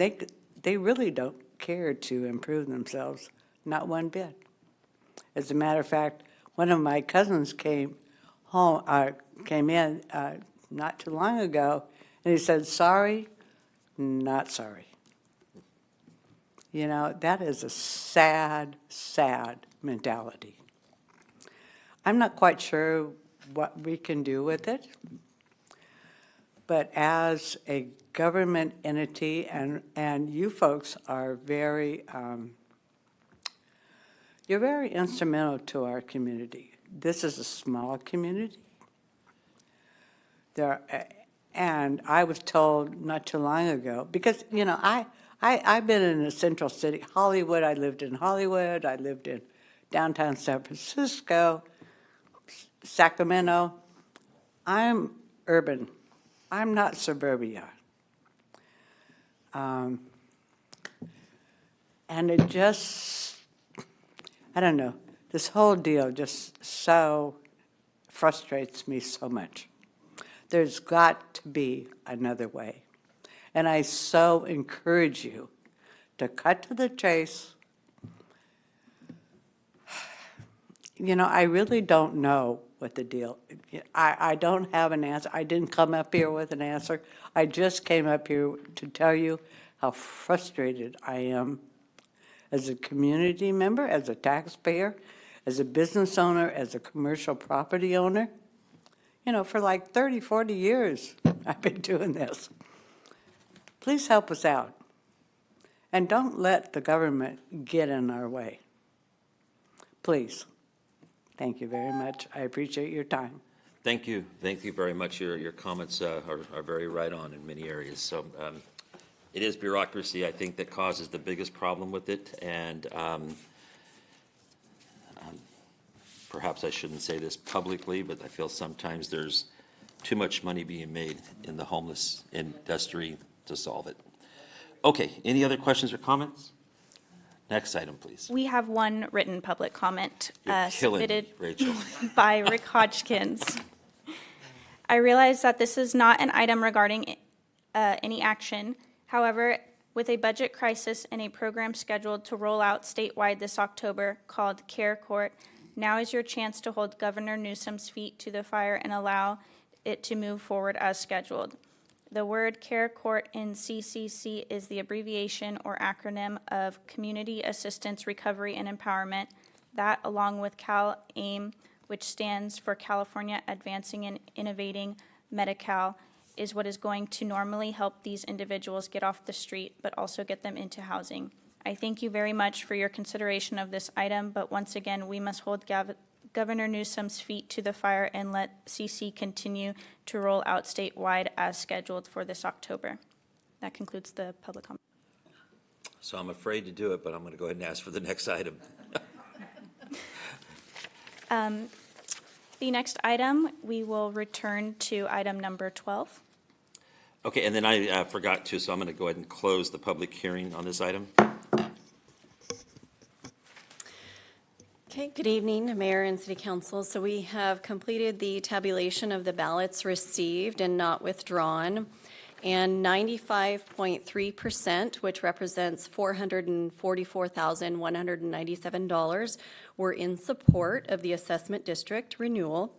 they really don't care to improve themselves, not one bit. As a matter of fact, one of my cousins came in not too long ago, and he said, "Sorry, not sorry." You know, that is a sad, sad mentality. I'm not quite sure what we can do with it, but as a government entity, and you folks are very, you're very instrumental to our community. This is a small community. And I was told not too long ago, because, you know, I've been in the central city, Hollywood, I lived in Hollywood, I lived in downtown San Francisco, Sacramento. I'm urban. I'm not suburbia. And it just, I don't know, this whole deal just so frustrates me so much. There's got to be another way. And I so encourage you to cut to the chase. You know, I really don't know what the deal, I don't have an answer. I didn't come up here with an answer. I just came up here to tell you how frustrated I am as a community member, as a taxpayer, as a business owner, as a commercial property owner. You know, for like 30, 40 years, I've been doing this. Please help us out. And don't let the government get in our way. Please. Thank you very much. I appreciate your time. Thank you. Thank you very much. Your comments are very right on in many areas. So it is bureaucracy, I think, that causes the biggest problem with it. And perhaps I shouldn't say this publicly, but I feel sometimes there's too much money being made in the homeless industry to solve it. Okay, any other questions or comments? Next item, please. We have one written public comment You're killing me, submitted Rachel. by Rick Hodgkins. I realize that this is not an item regarding any action. However, with a budget crisis and a program scheduled to roll out statewide this October called Care Court, now is your chance to hold Governor Newsom's feet to the fire and allow it to move forward as scheduled. The word Care Court in CCC is the abbreviation or acronym of Community Assistance Recovery and Empowerment. That, along with CAL-AIM, which stands for California Advancing and Innovating Medi-Cal, is what is going to normally help these individuals get off the street, but also get them into housing. I thank you very much for your consideration of this item, but once again, we must hold Governor Newsom's feet to the fire and let CC continue to roll out statewide as scheduled for this October. That concludes the public comment. So I'm afraid to do it, but I'm going to go ahead and ask for the next item. The next item, we will return to item number 12. Okay, and then I forgot to, so I'm going to go ahead and close the public hearing on this item. Okay, good evening, Mayor and City Council. So we have completed the tabulation of the ballots received and not withdrawn, and 95.3%, which represents $444,197, were in support of the assessment district renewal,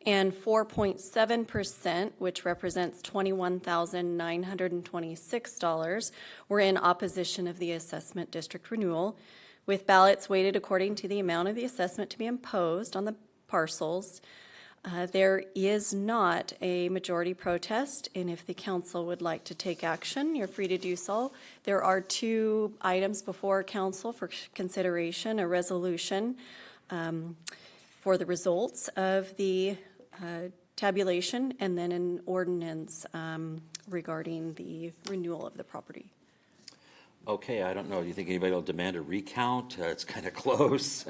and 4.7%, which represents $21,926, were in opposition of the assessment district renewal, with ballots weighted according to the amount of the assessment to be imposed on the parcels. There is not a majority protest, and if the council would like to take action, you're free to do so. There are two items before council for consideration: a resolution for the results of the tabulation, and then an ordinance regarding the renewal of the property. Okay, I don't know. Do you think anybody will demand a recount? It's kind of close.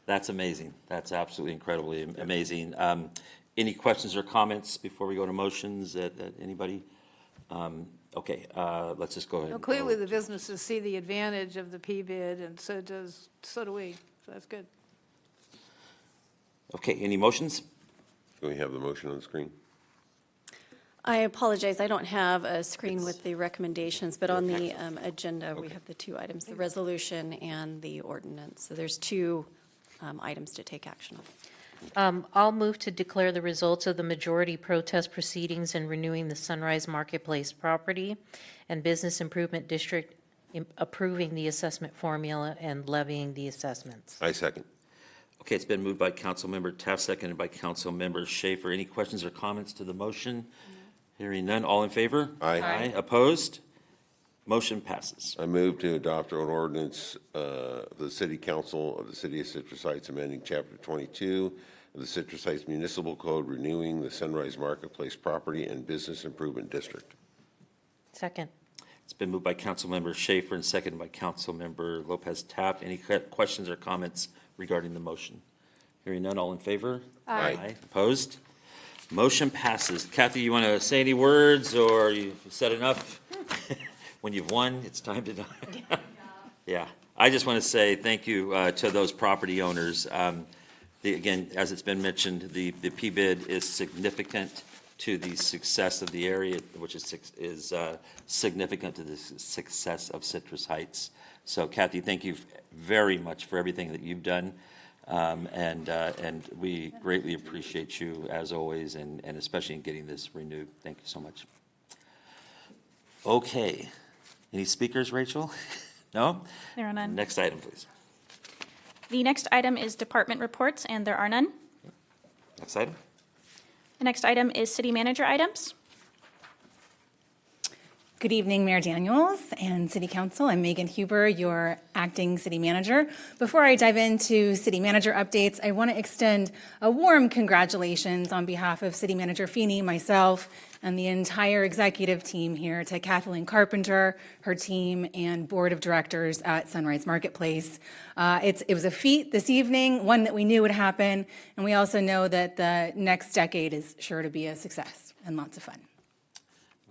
That's amazing. That's absolutely incredibly amazing. Any questions or comments before we go to motions? Anybody? Okay, let's just go ahead. Well, clearly, the businesses see the advantage of the P-bid, and so do we. So that's good. Okay, any motions? Do we have the motion on the screen? I apologize, I don't have a screen with the recommendations, but on the agenda, we have the two items, the resolution and the ordinance. So there's two items to take action on. I'll move to declare the results of the majority protest proceedings in renewing the Sunrise Marketplace property and Business Improvement District approving the assessment formula and levying the assessments. I second. Okay, it's been moved by Councilmember Taft, seconded by Councilmember Schaefer. Any questions or comments to the motion? Hearing none, all in favor? Aye. Opposed? Motion passes. I move to adopt an ordinance of the City Council of the City of Citrus Heights amending Chapter 22 of the Citrus Heights Municipal Code, renewing the Sunrise Marketplace Property and Business Improvement District. Second. It's been moved by Councilmember Schaefer and seconded by Councilmember Lopez Taft. Any questions or comments regarding the motion? Hearing none, all in favor? Aye. Opposed? Motion passes. Kathy, you want to say any words, or you've said enough? when you've won, it's time to die. Yeah, I just want to say thank you to those property owners. Again, as it's been mentioned, the PBID is significant to the success of the area, which is significant to the success of Citrus Heights. So Kathy, thank you very much for everything that you've done. And we greatly appreciate you as always, and especially in getting this renewed. Thank you so much. Okay, any speakers, Rachel? No? There are none. Next item, please. The next item is department reports, and there are none. Next item. The next item is city manager items. Good evening, Mayor Daniels and City Council. I'm Megan Huber, your acting city manager. Before I dive into city manager updates, I want to extend a warm congratulations on behalf of City Manager Feeney, myself, and the entire executive team here to Kathleen Carpenter, her team, and board of directors at Sunrise Marketplace. It was a feat this evening, one that we knew would happen, and we also know that the next decade is sure to be a success and lots of fun.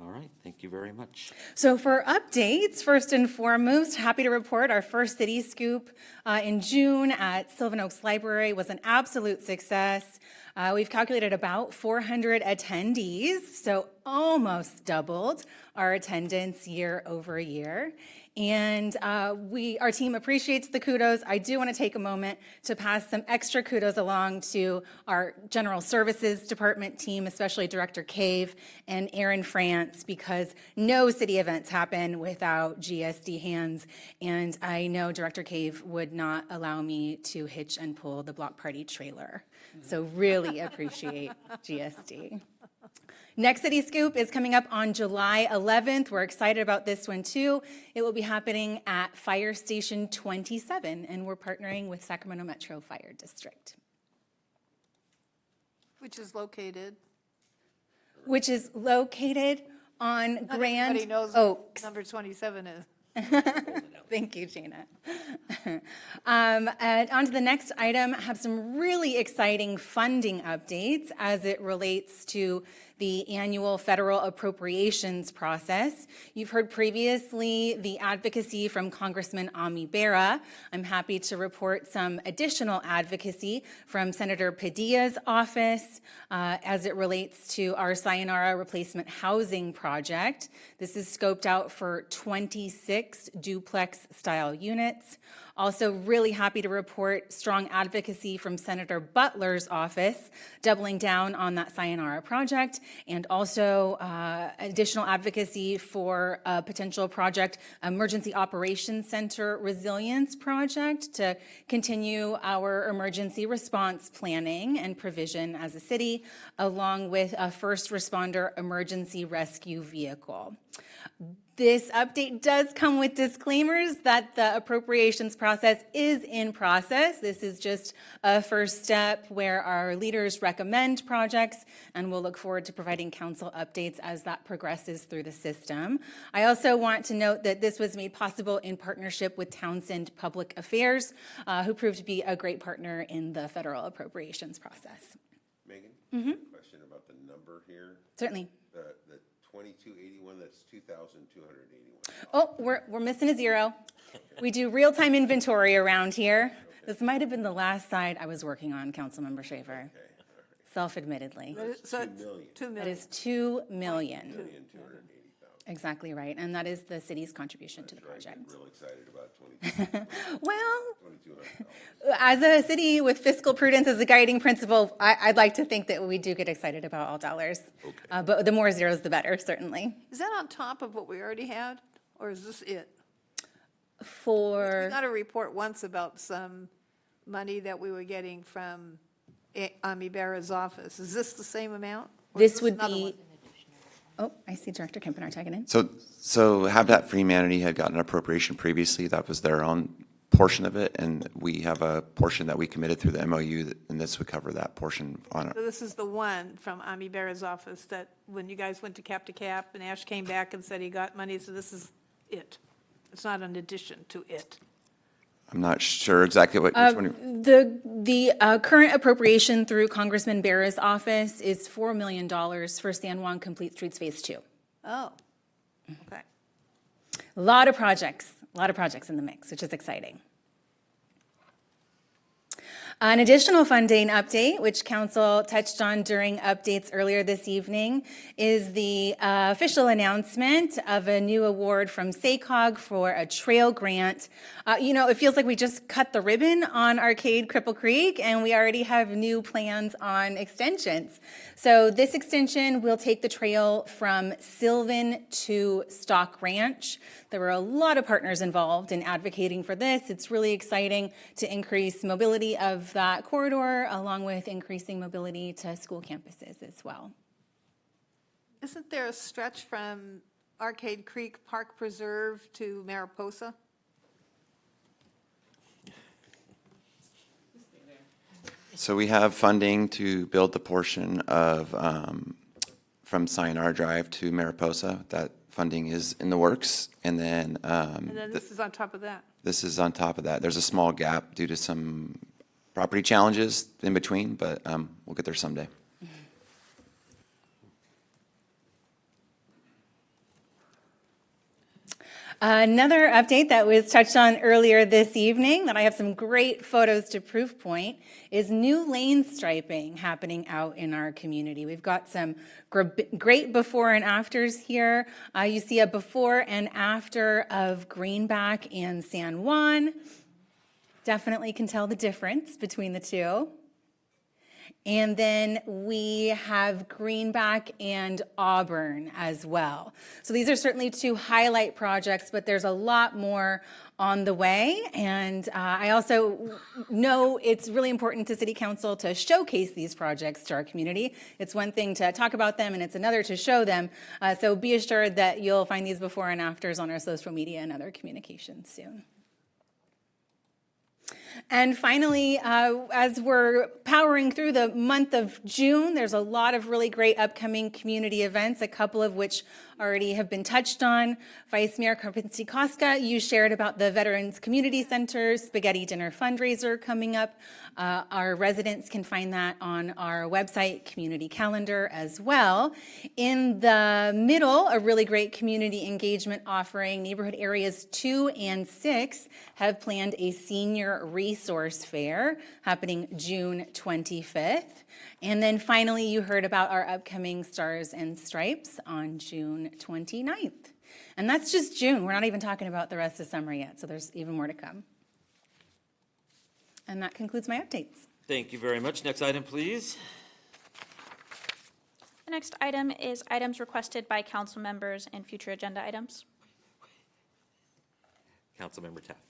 All right, thank you very much. So for updates, first and foremost, happy to report our first City Scoop in June at Sylvan Oaks Library was an absolute success. We've calculated about 400 attendees, so almost doubled our attendance year over year. And our team appreciates the kudos. I do want to take a moment to pass some extra kudos along to our General Services Department team, especially Director Cave and Aaron France, because no city events happen without GSD hands. And I know Director Cave would not allow me to hitch and pull the block party trailer. So really appreciate GSD. Next City Scoop is coming up on July 11th. We're excited about this one too. It will be happening at Fire Station 27, and we're partnering with Sacramento Metro Fire District. Which is located. On Grand Everybody knows Oaks. what number 27 is. Thank you, Gina. And on to the next item, I have some really exciting funding updates as it relates to the annual federal appropriations process. You've heard previously the advocacy from Congressman Ami Bera. I'm happy to report some additional advocacy from Senator Padilla's office as it relates to our Sayonara Replacement Housing Project. This is scoped out for 26 duplex-style units. Also really happy to report strong advocacy from Senator Butler's office, doubling down on that Sayonara project, and also additional advocacy for a potential project, Emergency Operations Center Resilience Project, to continue our emergency response planning and provision as a city, along with a first responder emergency rescue vehicle. This update does come with disclaimers that the appropriations process is in process. This is just a first step where our leaders recommend projects, and we'll look forward to providing council updates as that progresses through the system. I also want to note that this was made possible in partnership with Townsend Public Affairs, who proved to be a great partner in the federal appropriations process. Megan, question about the number here. Certainly. The 2281, that's 2,281. Oh, we're missing a zero. We do real-time inventory around here. This might have been the last side I was working on, Councilmember Shaver, self-admittedly. So 2 That million. is 2 million. Exactly right, and that is the city's contribution to the project. I'm real excited about 22. Well, $2,200. as a city with fiscal prudence as a guiding principle, I'd like to think that we do get excited about all dollars. But the more zeros, the better, certainly. Is that on top of what we already had, or is this it? We got a report once about some money that we were getting from Ami Bera's office. Is this the same amount? Or is This would another be, one? oh, I see Director Kempenaar tagging in. So Habitat for Humanity had gotten an appropriation previously. That was their own portion of it, and we have a portion that we committed through the MOU, and this would cover that portion on it. So this is the one from Ami Bera's office that when you guys went to Cap and Ash came back and said he got money, so this is it. It's not an addition to it. I'm not sure exactly which one. The current appropriation through Congressman Bera's office is $4 million for San Juan Complete Streets Phase 2. Oh, okay. A lot of projects in the mix, which is exciting. An additional funding update, which Council touched on during updates earlier this evening, is the official announcement of a new award from SACOG for a trail grant. It feels like we just cut the ribbon on Arcade Cripple Creek, and we already have new plans on extensions. So this extension will take the trail from Sylvan to Stock Ranch. There were a lot of partners involved in advocating for this. It's really exciting to increase mobility of that corridor, along with increasing mobility to school campuses as well. Isn't there a stretch from Arcade Creek Park Preserve to Mariposa? So we have funding to build the portion of, from Sayonara Drive to Mariposa. That funding is in the works. And then, And then this is on top of that. this is on top of that. There's a small gap due to some property challenges in between, but we'll get there someday. Another update that was touched on earlier this evening that I have some great photos to proof point is new lane striping happening out in our community. We've got some great before and afters here. You see a before and after of Greenback and San Juan. Definitely can tell the difference between the two. And then we have Greenback and Auburn as well. So these are certainly two highlight projects, but there's a lot more on the way. And I also know it's really important to City Council to showcase these projects to our community. It's one thing to talk about them, and it's another to show them. So be assured that you'll find these before and afters on our social media and other communications soon. And finally, as we're powering through the month of June, there's a lot of really great upcoming community events, a couple of which already have been touched on. Vice Mayor Karpinski-Koska, you shared about the Veterans Community Center Spaghetti Dinner fundraiser coming up. Our residents can find that on our website, community calendar as well. In the middle, a really great community engagement offering. Neighborhood areas 2 and 6 have planned a senior resource fair happening June 25th. And then finally, you heard about our upcoming Stars and Stripes on June 29th. And that's just June. We're not even talking about the rest of summer yet, so there's even more to come. And that concludes my updates. Thank you very much. Next item, please. The next item is items requested by council members and future agenda items. Councilmember Taft.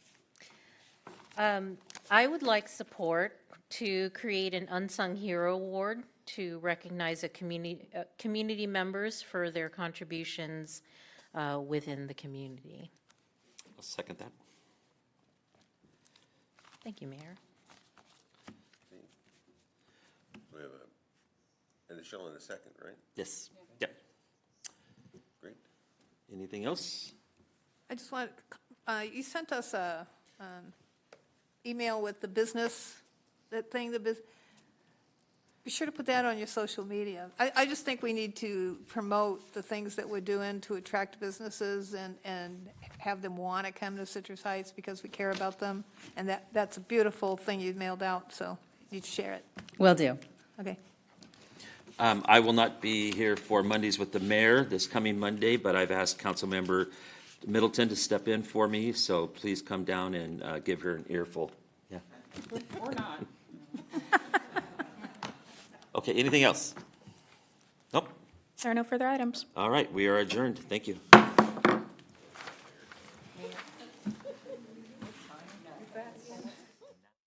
I would like support to create an Unsung Hero Award to recognize community members for their contributions within the community. I'll second that. Thank you, Mayor. We have an initial and a second, right? Yes. Yep. Great. Anything else? I just want, you sent us a email with the business, that thing, be sure to put that on your social media. I just think we need to promote the things that we're doing to attract businesses and have them want to come to Citrus Heights because we care about them. And that's a beautiful thing you mailed out, so you'd share it. Will do. Okay. I will not be here for Mondays with the mayor this coming Monday, but I've asked Councilmember Middleton to step in for me, so please come down and give her an earful. Yeah. Or not. Okay, anything else? Nope. There are no further items. All right, we are adjourned. Thank you.